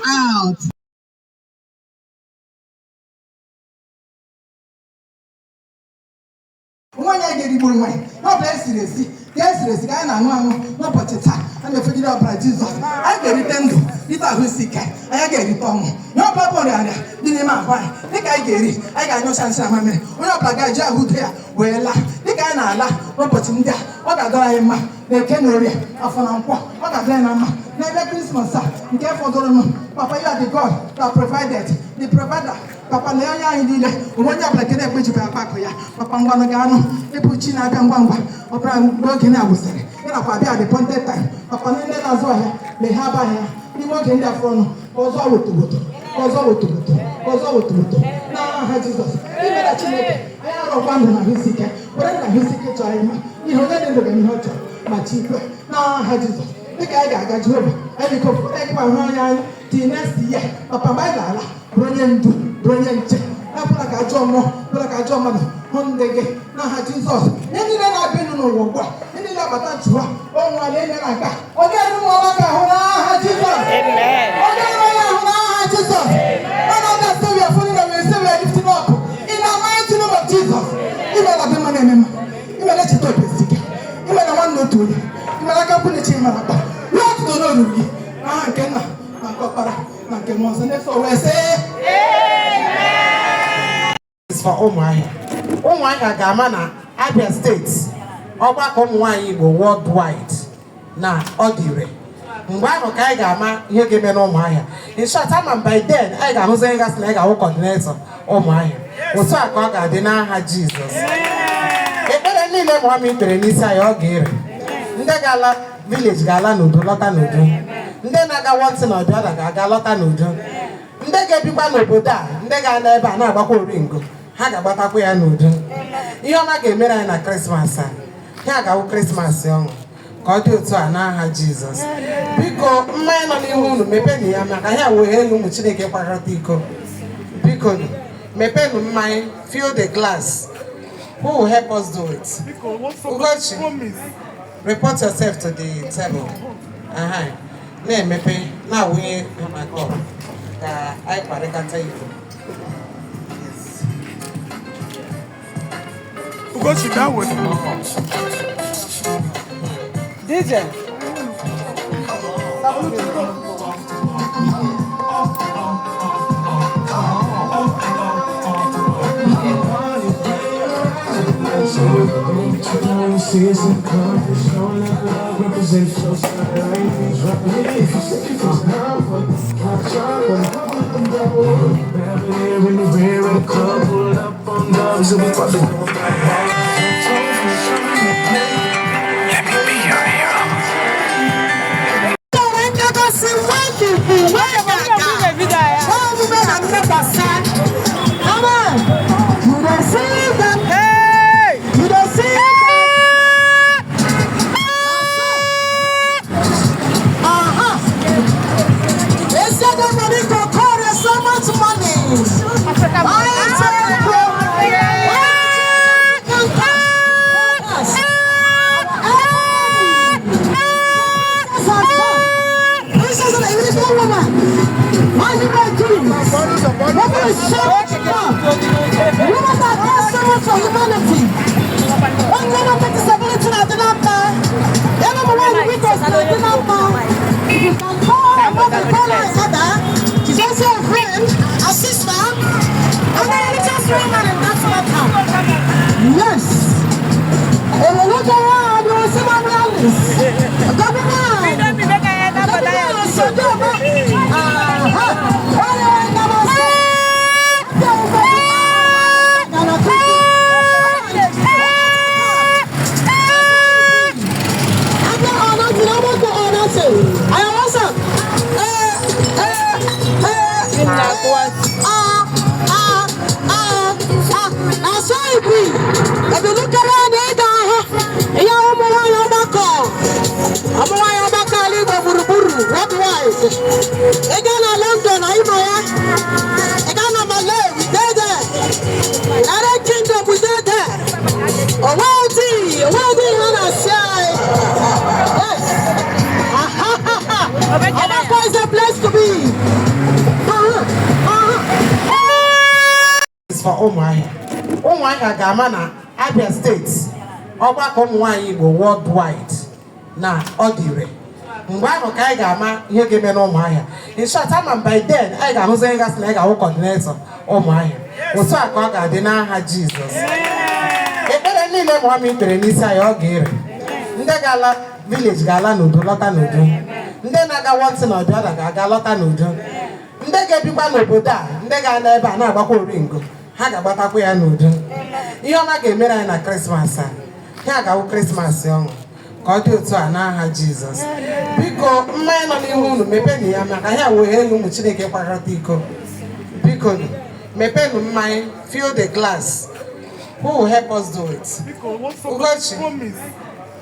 Out. One year get the money. No place seriously. Yes, I know no pochita. And the figure of Jesus. I get it tendo. This are who sick. I get it on. No papa there. The name of why. Think I get it. I got no chance of my man. When I plug a jar who there. Well, think I know. No pochita. What I got him. They can worry. I found what I plan. Never Christmas, sir. You care for the Papa, you are the God that provided, the provider. papa na onye anyị niile onwe onye ọbụla nke na-ekpejibe akpakọ ya papa ngwanụ gị anụ ịbụ chi na-abịa ngwa ngwa ọbụla mgbe oge na-agwụsịrị ị nakwa abịa dị ponte time papa na ndị na-azụ ahịa na ha aba ahịa n'ime oge ndị afọ ọnụ ọzọ wotowoto ọzọ wotowoto ọzọ wotowoto n'aha Jizọs imela Chineke anyị arọkwa ndụ na ahụ isi ike were na ahụ isi ike chọrọ anyị mma ihe onye dị ndụ ga ihe ọ chọrọ ma chi ikpe n'aha Jizọs dịka anyị ga-aga Jehova anyị biko ụfọdụ anyị hụ anya anyị dị next year papa mgbe anyị ga-ala bụrụ onye ndu bụrụ onye nche ebụla ka ajọ mmụọ bụla ka ajọ mmadụ hụ ndị gị n'aha Jizọs ihe niile na-abịa elu n'ụwa ugbu a ihe niile agbata nchụwa ọnwa na-eme na nka ọ ga-eru ụmụọma ga-ahụ n'aha Jizọs ọ ga-eru onye ahụ n'aha Jizọs ọ na-abịa sewe ya fụrụ na wee sewe ya lifting up in the mighty name of Jesus imela dị mma na-eme mma imela cheta obesike imela nwanne otu onye imela aka mkpụ na-eche mara akpa ruo ọtụtụ n'olu gị n'aha nke nna na nke ọkpara na nke mmụọ nsọ na-eso wee sị for Ụmụahịa. Ụmụahịa ga-ama na Abia steeti ọgbakọ ụmụnwaanyị Igbo worldwide na ọ dị ire. Mgbe ahụ ka anyị ga-ama ihe ga-eme n'Ụmụahịa. In short, ama by then anyị ga-ahụzi onye gasị na anyị ga-ahụ coordinator Ụmụahịa. Otu a ka ọ ga-adị n'aha Jizọs. Ekpere niile Muhammad kpere n'isi anyị ọ ga-ere. Ndị ga-ala village ga-ala n'udo lọta n'udo. Ndị na-aga wọntị na ọdịọda ga-aga lọta n'udo. Ndị ga-ebikwa n'obodo a ndị ga-ala ebe a na-agbakwa oringo ha ga-agbatakwa ya n'udo. Ihe ọma ga-emere anyị na Krismas a ha ga-awụ Krismas ọṅụ ka ọ dị otu a n'aha Jizọs. Biko mmanya nọ n'ihu unu mepenụ ya maka ha wee elu ụmụ Chineke kwakọta iko. Biko mepenụ mmanya, fill the glass. Who will help us do it? Ugochi, report yourself to the table. Na-emepe na-awụnye maka ọ ka anyị kparịkata iko. Ugochi, that way. DJ. Ụmụahịa ga-ama na Abia steeti ọgbakọ ụmụnwaanyị Igbo worldwide na ọ dị ire. Mgbe ahụ ka anyị ga-ama ihe ga-eme n'Ụmụahịa. In short, ama by then anyị ga-ahụzi onye gasị na anyị ga-ahụ coordinator Ụmụahịa. Otu a ka ọ ga-adị n'aha Jizọs. Ekpere niile Muhammad kpere n'isi anyị ọ ga-ere. Ndị ga-ala village ga-ala n'udo lọta n'udo. Ndị na-aga wọntị na ọdịọda ga-aga lọta n'udo. Ndị ga-ebikwa n'obodo a ndị ga-ana ebe a na-agbakwa oringo ha ga-agbatakwa ya n'udo. Ihe ọma ga-emere anyị na Krismas a ha ga-awụ Krismas ọṅụ ka ọ dị otu a n'aha Jizọs. Biko mmanya nọ n'ihu unu mepenụ ya maka ha wee elu ụmụ Chineke kwakọta iko. Biko mepenụ mmanya, fill the glass. Who will help us do it? Ugochi,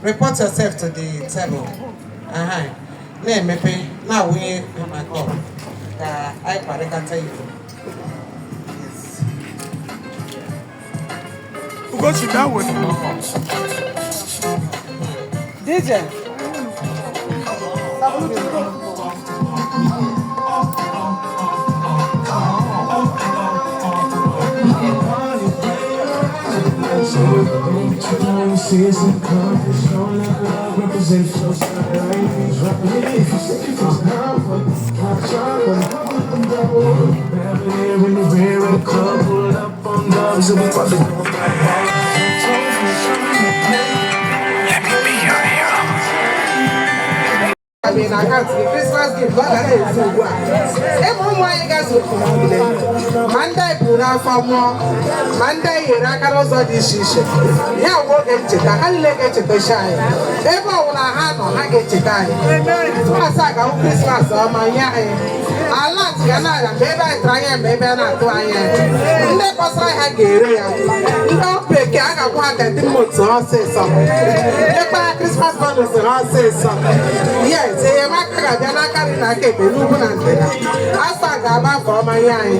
report yourself to the table. Na-emepe na-awụnye maka ọ ka anyị kparịkata iko. Ugochi, that way. DJ. I mean, I can't see Christmas gift. God, I don't know. Everyone guys will come Monday, Puna for more. Monday, I can also dish. Yeah, we'll get it. I can't let it to shine. Everyone I have, I get it. I got Christmas on my yard. I like Ghana, maybe I try and maybe I not try. Never say I get it. Don't pick, I got one that the months or say something. Christmas bonus or say something. Yes. Say, my carry na keep a look on there. After Gaba for my eye.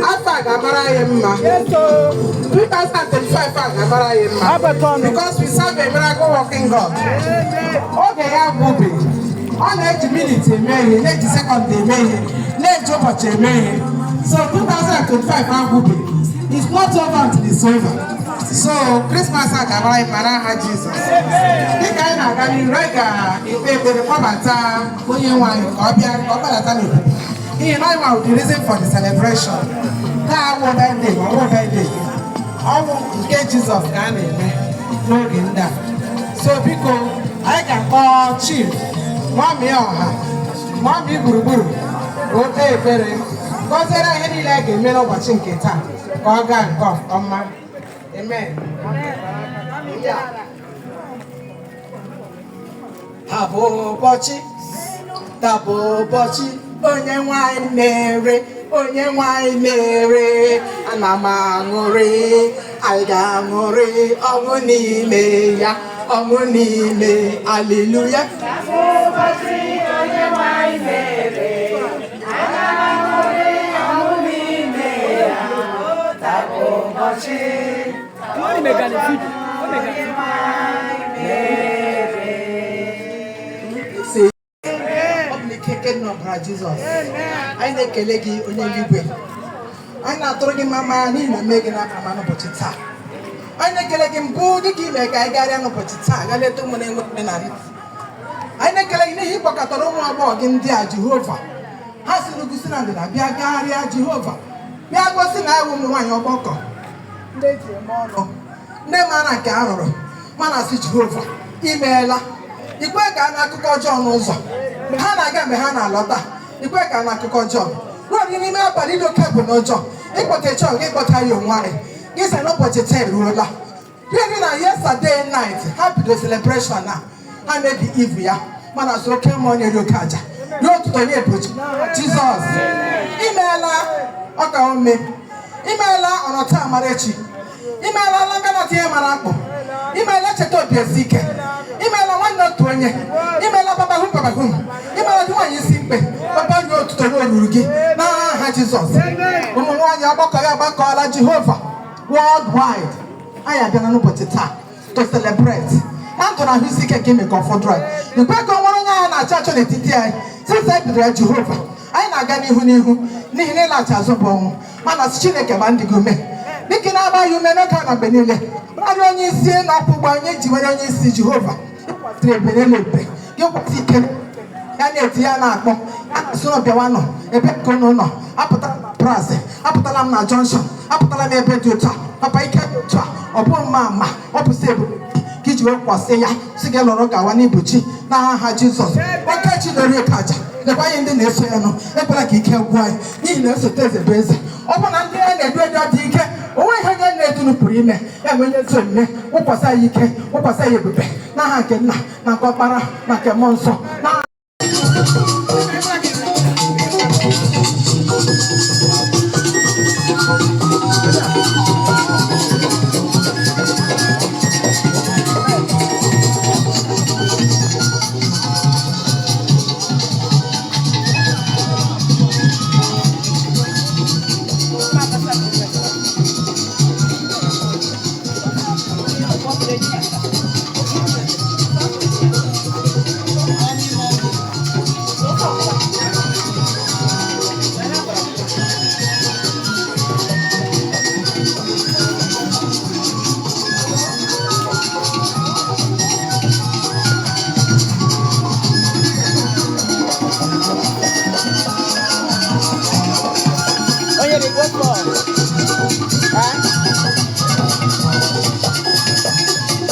After Gamarayama. 2025 Gamarayama. Because we serve a miracle working God. Okay, I'm moving. On 8 minutes, May, 8 seconds, May, late job, May. So 2025 I'm moving. It's not over until it's over. So Christmas agabai maraha Jesus. The kind of gani rega ipe the pamata Umunwanyi Obia ni. He know the reason for the celebration. Ka wo birthday. All get Jesus gani no ginda. So because I can call chief. Mami oha. Mami buruburu. Ote ebere. Because there are any like a male watching kita. Oga God, Oma. Amen. Tabo bochi, Umunwanyi mere, anama ngore, aiga ngore, ọmụ n'ime ya, hallelujah. Tabo bochi, Umunwanyi mere, anama ngore, ọmụ n'ime ya, tabo bochi. Jesus. I na ekele gị onye eluigwe. Anyị na-atụrụ gị mama n'ihi na mme gị n'aka ma n'ụbọchị taa. Anyị na-ekele gị mbụ dịka ime ka anyị garịa n'ụbọchị taa ga leta ụmụ na-enwe nne na nna. Anyị na-ekele gị n'ihi ịkpọkọtara ụmụ agbọghọ gị ndị a Jehova. Ha si n'ugwu na ndịda bịa gagharịa Jehova. Bịa gosi na anyị Umunwanyi ọgbakọ. Ndị eji eme ọnụ. Ndị mara nke a rụrụ. Mana si Jehova imeela. Ikwe ka n'akụkọ ọjọọ n'ụzọ. Ha na-aga mgbe ha na-alọta. Ikwe ka n'akụkọ ọjọọ. Ruo n'ime abalị dị oke bụ n'ọjọọ. Ịkpọta chọọ gị kpọta ya onwe anyị. Gị sị n'ụbọchị taa eruola. Really na yesterday night ha bido celebration na ha mebi ivu ya. Mana so oke mmụọ na-eri oke aja. N'otuto ya ebuji. Jizọs. Imeela ọka ome. Imeela ọnọta amarechi. Imeela langa tie mara akpọ. Imeela cheta obi ezi ike. Imeela nwanne otu onye. Imeela babahum. Imeela dị nwaanyị isi mkpe. Papa nye otuto n'olulu gị n'aha Jizọs. Umunwanyi ọgbakọ ya agbakọọla Jehova worldwide. Anyị abịala n'ụbọchị taa to celebrate. Na ndụ na ahụ isi ike nke ime ka ụfọdụ anyị. Ikwe ka nwere onye anyị na-achọ achọ n'etiti anyị. Site ebidoro Jehova. Anyị na-aga n'ihu n'ihi na ịlachi azụ bụ ọnwụ. Mana si Chineke gba ndị gị ume. Dịka na-agbaghị ume n'oge na mgbe niile. Mmadụ onye isi na ọkpụgba onye ji nwere onye isi Jehova. Ịkwatịrị ebe n'ebe. Gị kwatị ike. Ya na-eti ya na-akpọ. Asụrụ bịawa nọ. Ebe nke unu nọ. Apụtala m na Brazil. Apụtala m na Junction. Apụtala m ebe dị otu a. Papa ike dị otu a. Ọ bụ mma. Ọ bụ si ebube. Gị ji wee kwasị ya. Si gị lọrọ gawa n'ibuchi n'aha Jizọs. Oke chi lori oke aja. lekwa anyị ndị na-eso ya nọ ekwela ka ike gwụ anyị n'ihi na esote eze bụ eze ọ bụ na ndị anyị na-edu edu dị ike onwe ihe onye na-edunu pụrụ ime ya nwee nye ezi omume wụkwasị anyị ike wụkwasị anyị ebube n'aha nke nna na nke ọkpara na nke mmụọ nsọ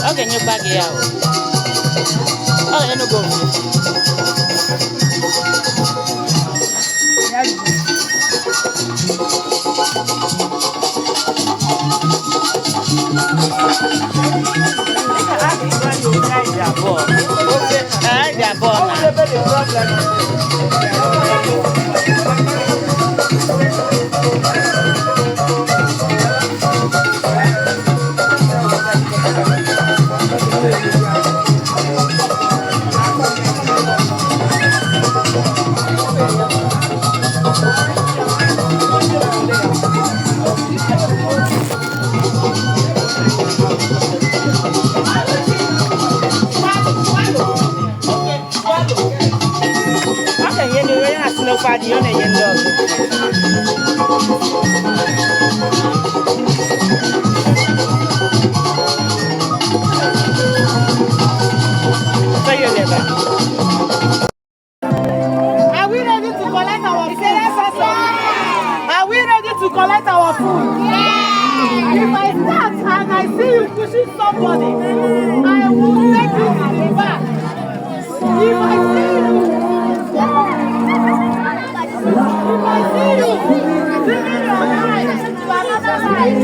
Okay, you back here. Oh, you no go. Are we ready to collect our food? Are we ready to collect our food? Yeah. If I start and I see you pushing somebody, I will take you to the back. If I see you, bringing your life to another life,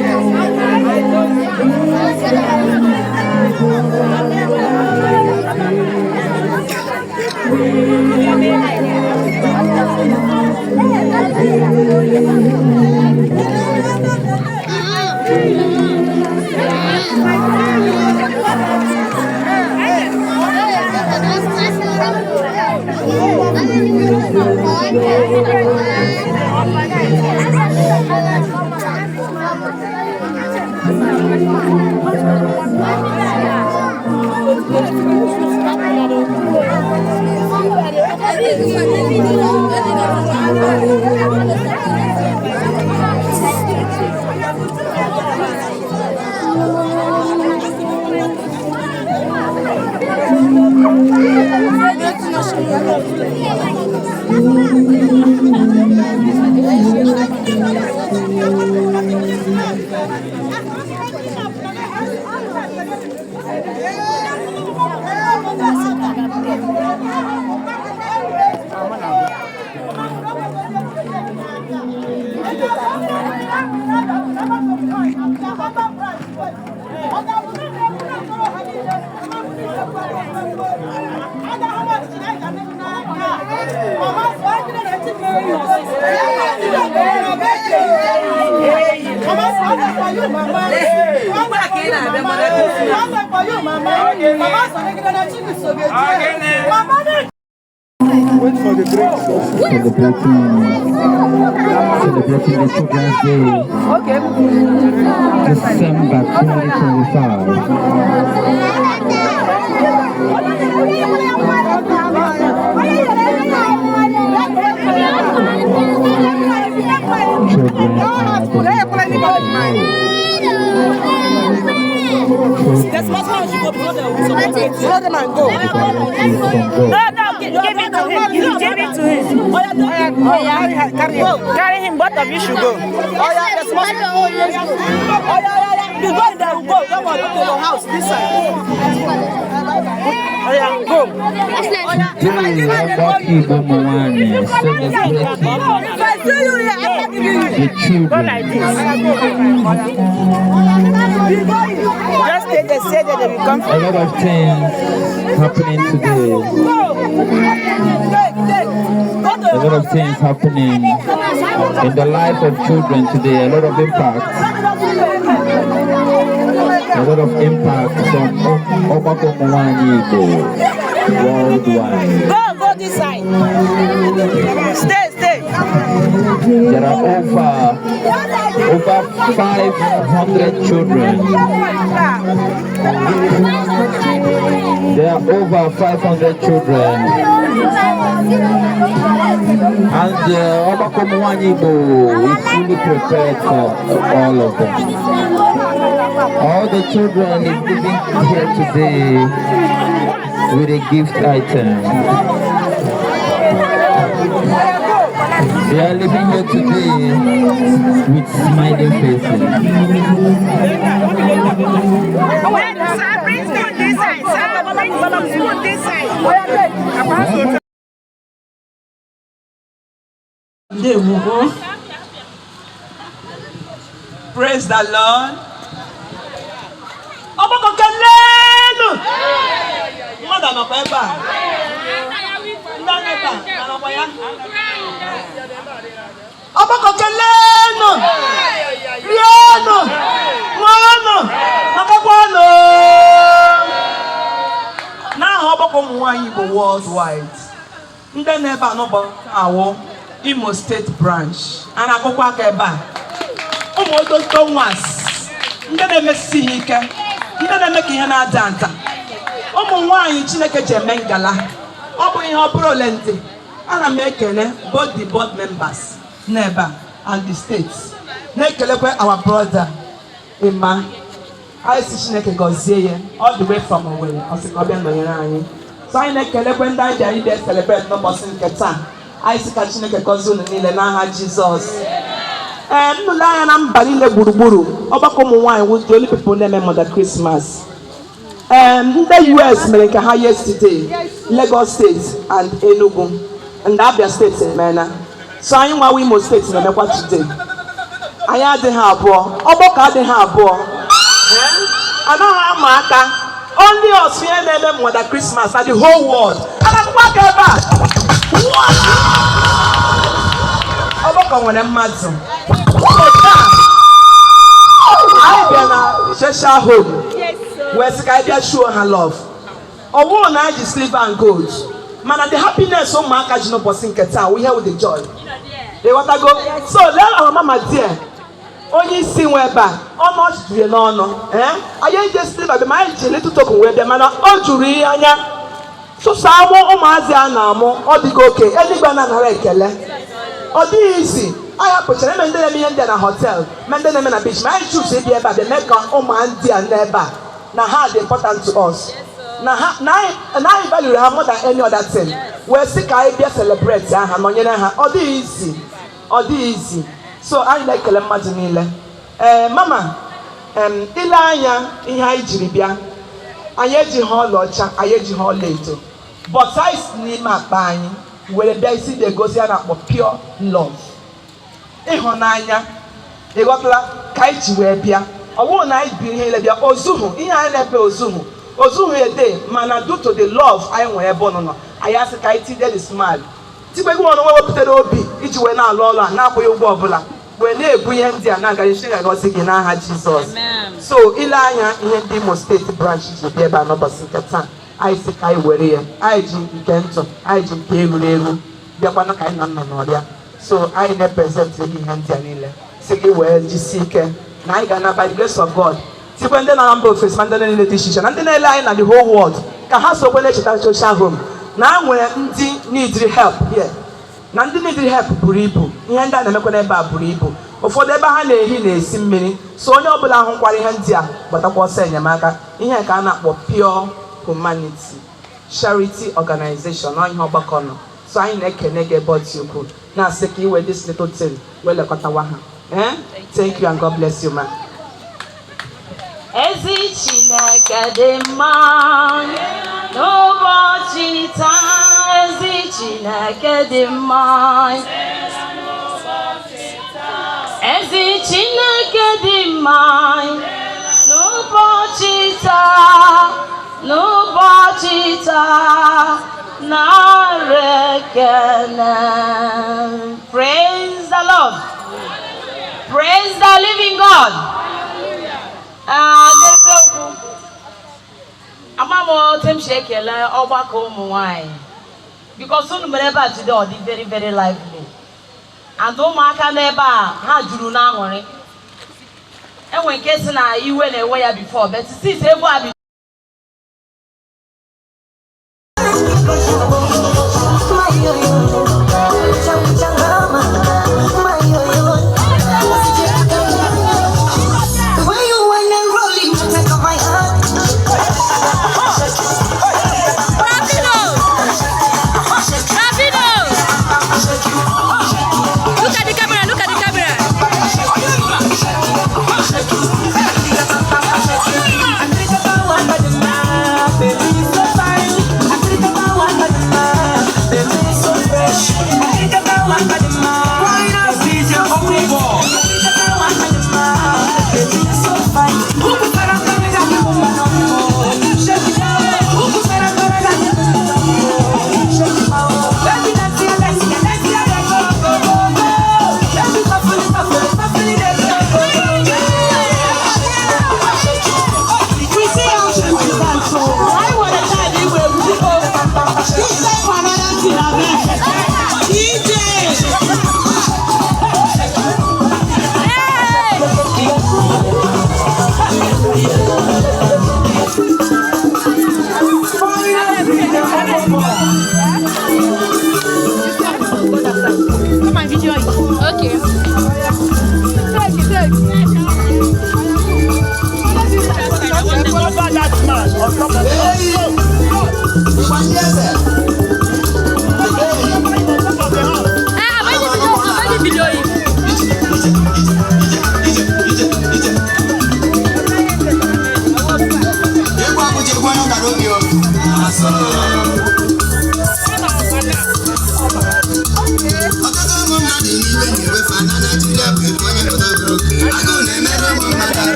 Wait for the drinks. Celebrating the Children's Day, December 2025. That's what how she go brother. Let them and go. No, give it to him. You give it to him. Carry him. Both of you should go. Oh yeah, the small. You go there, go. Don't worry, go to your house this side. Oh yeah, go. Ogbako Umunwanyi celebrating the children. A lot of things happening today. A lot of things happening in the life of children today. A lot of impact. A lot of impact from Ogbako Umunwanyi Igbo worldwide. Go this side. Stay. There are over 500 children. There are over 500 children. And Ogbako Umunwanyi Igbo is fully prepared for all of them. All the children is living here today with a gift item. They are living here today with smiling faces. Praise the Lord. Ogbako kelenu. Mother no peba. Ogbako kelenu. Rieno. Mono. Makakwano. Now Ogbako Umunwanyi Igbo worldwide. Ndị na-ebe anọbọ awo Imo State branch. Ana akwụkwọ aka ebe a. Ụmụ ododo nwas. Ndị na-emesi ike. Ndị na-eme ka ihe na-ada nta. Ụmụ nwaanyị Chineke ji eme ngala. Ọ bụ ihe ọ bụrụ ole ndị. Ana m ekele both the board members n'ebe and the states. Na-ekelekwe our brother Emma. Anyị si Chineke gọzie ya all the way from Owerri. Ọ sị ka ọ bịa nọnyere anyị. So anyị na-ekelekwe ndị anyị bịara ide celebrate n'ụbọchị nke taa. Anyị sị ka Chineke gọzie unu niile n'aha Jizọs. Nnụle anya na mba niile gburugburu Ogbako Umunwanyi was the only people na-eme Mother Christmas. The US mere nke ha yesterday, Lagos State and Enugu and Abia State emena. So anyị nwa Imo State na-emekwa today. Anyị adịghị abụọ, ọgbakọ adịghị abụọ. Anaghị ama aka. Only us here na-eme Mother Christmas at the whole world. Anaghịkwa aka ebe a. Ogbako nwere mmadụ. I bịa na social home. Where Sky show her love. Or one night is silver and gold. Man, the happiness of my catching up was in Keta. We here with the joy. They want to go. So let our mama dear. Only see where back. How much do you know? I ain't just live at the mind little talk where the man all jury anya. So Samo o Mazia Namo or the goke. Any banana rekele. Or the easy. I have put them in the hotel. Mendem in a beach. My choose it here by the Mecca. Oh man dear never. Now how important to us. Now I value her more than any other thing. We're sick I be celebrate her or the easy. So I like a Majanile. Mama, Ilaya in high Jiribia. I had you hall lodger, I had you hall later. But I need my buying where they see the Gosiana for pure love. Ehonanya, they got la Kaiji Webia. I won't be here, Ozuhu, in I never Ozuhu. Ozuhu a day, man, due to the love I wear bono. I asked Kaiti, that is smile. Tiba go on over the Obi, each way now, Lola, now for your wobble. When they bring him there, now I share was again, I had Jesus. So, Ilaya in the Imo State branch is there by number Sinkatan. I say, I worry, I drink Kento, I drink Kemu, the one kind of Nodia. So, I never present him in Hantanile. Say, where you seek. Now, by the grace of God, see when the number of face, and then the decision, and then a line and the whole world can have so much social home. Now, when need help here, Nandi need help, Buribu, and then I'm going to buy Buribu. Before the Bahane, he is in many, so no Bala Handia, but I was saying, Yamaka, in here cannot be pure humanity, charity organization, on your bacono. So I can get about you could. Now, Seki, with this little thing, well, a Katawaha. Thank you and God bless you, man. Ezi Chineke dị mma n'ụbọchị taa Chineke dị mma. Ezi Chineke dị mma. N'ụbọchị taa, nara ekele. Praise the Lord. Praise the living God. Amamo temshi ekele Ogbako Umunwanyi, because unu mere ebe today ọ dị very very lively, and ụmụaka n'ebe ha juru na aṅụrị. Enwe nke si na iwe na-ewe ya before, but since egwu abi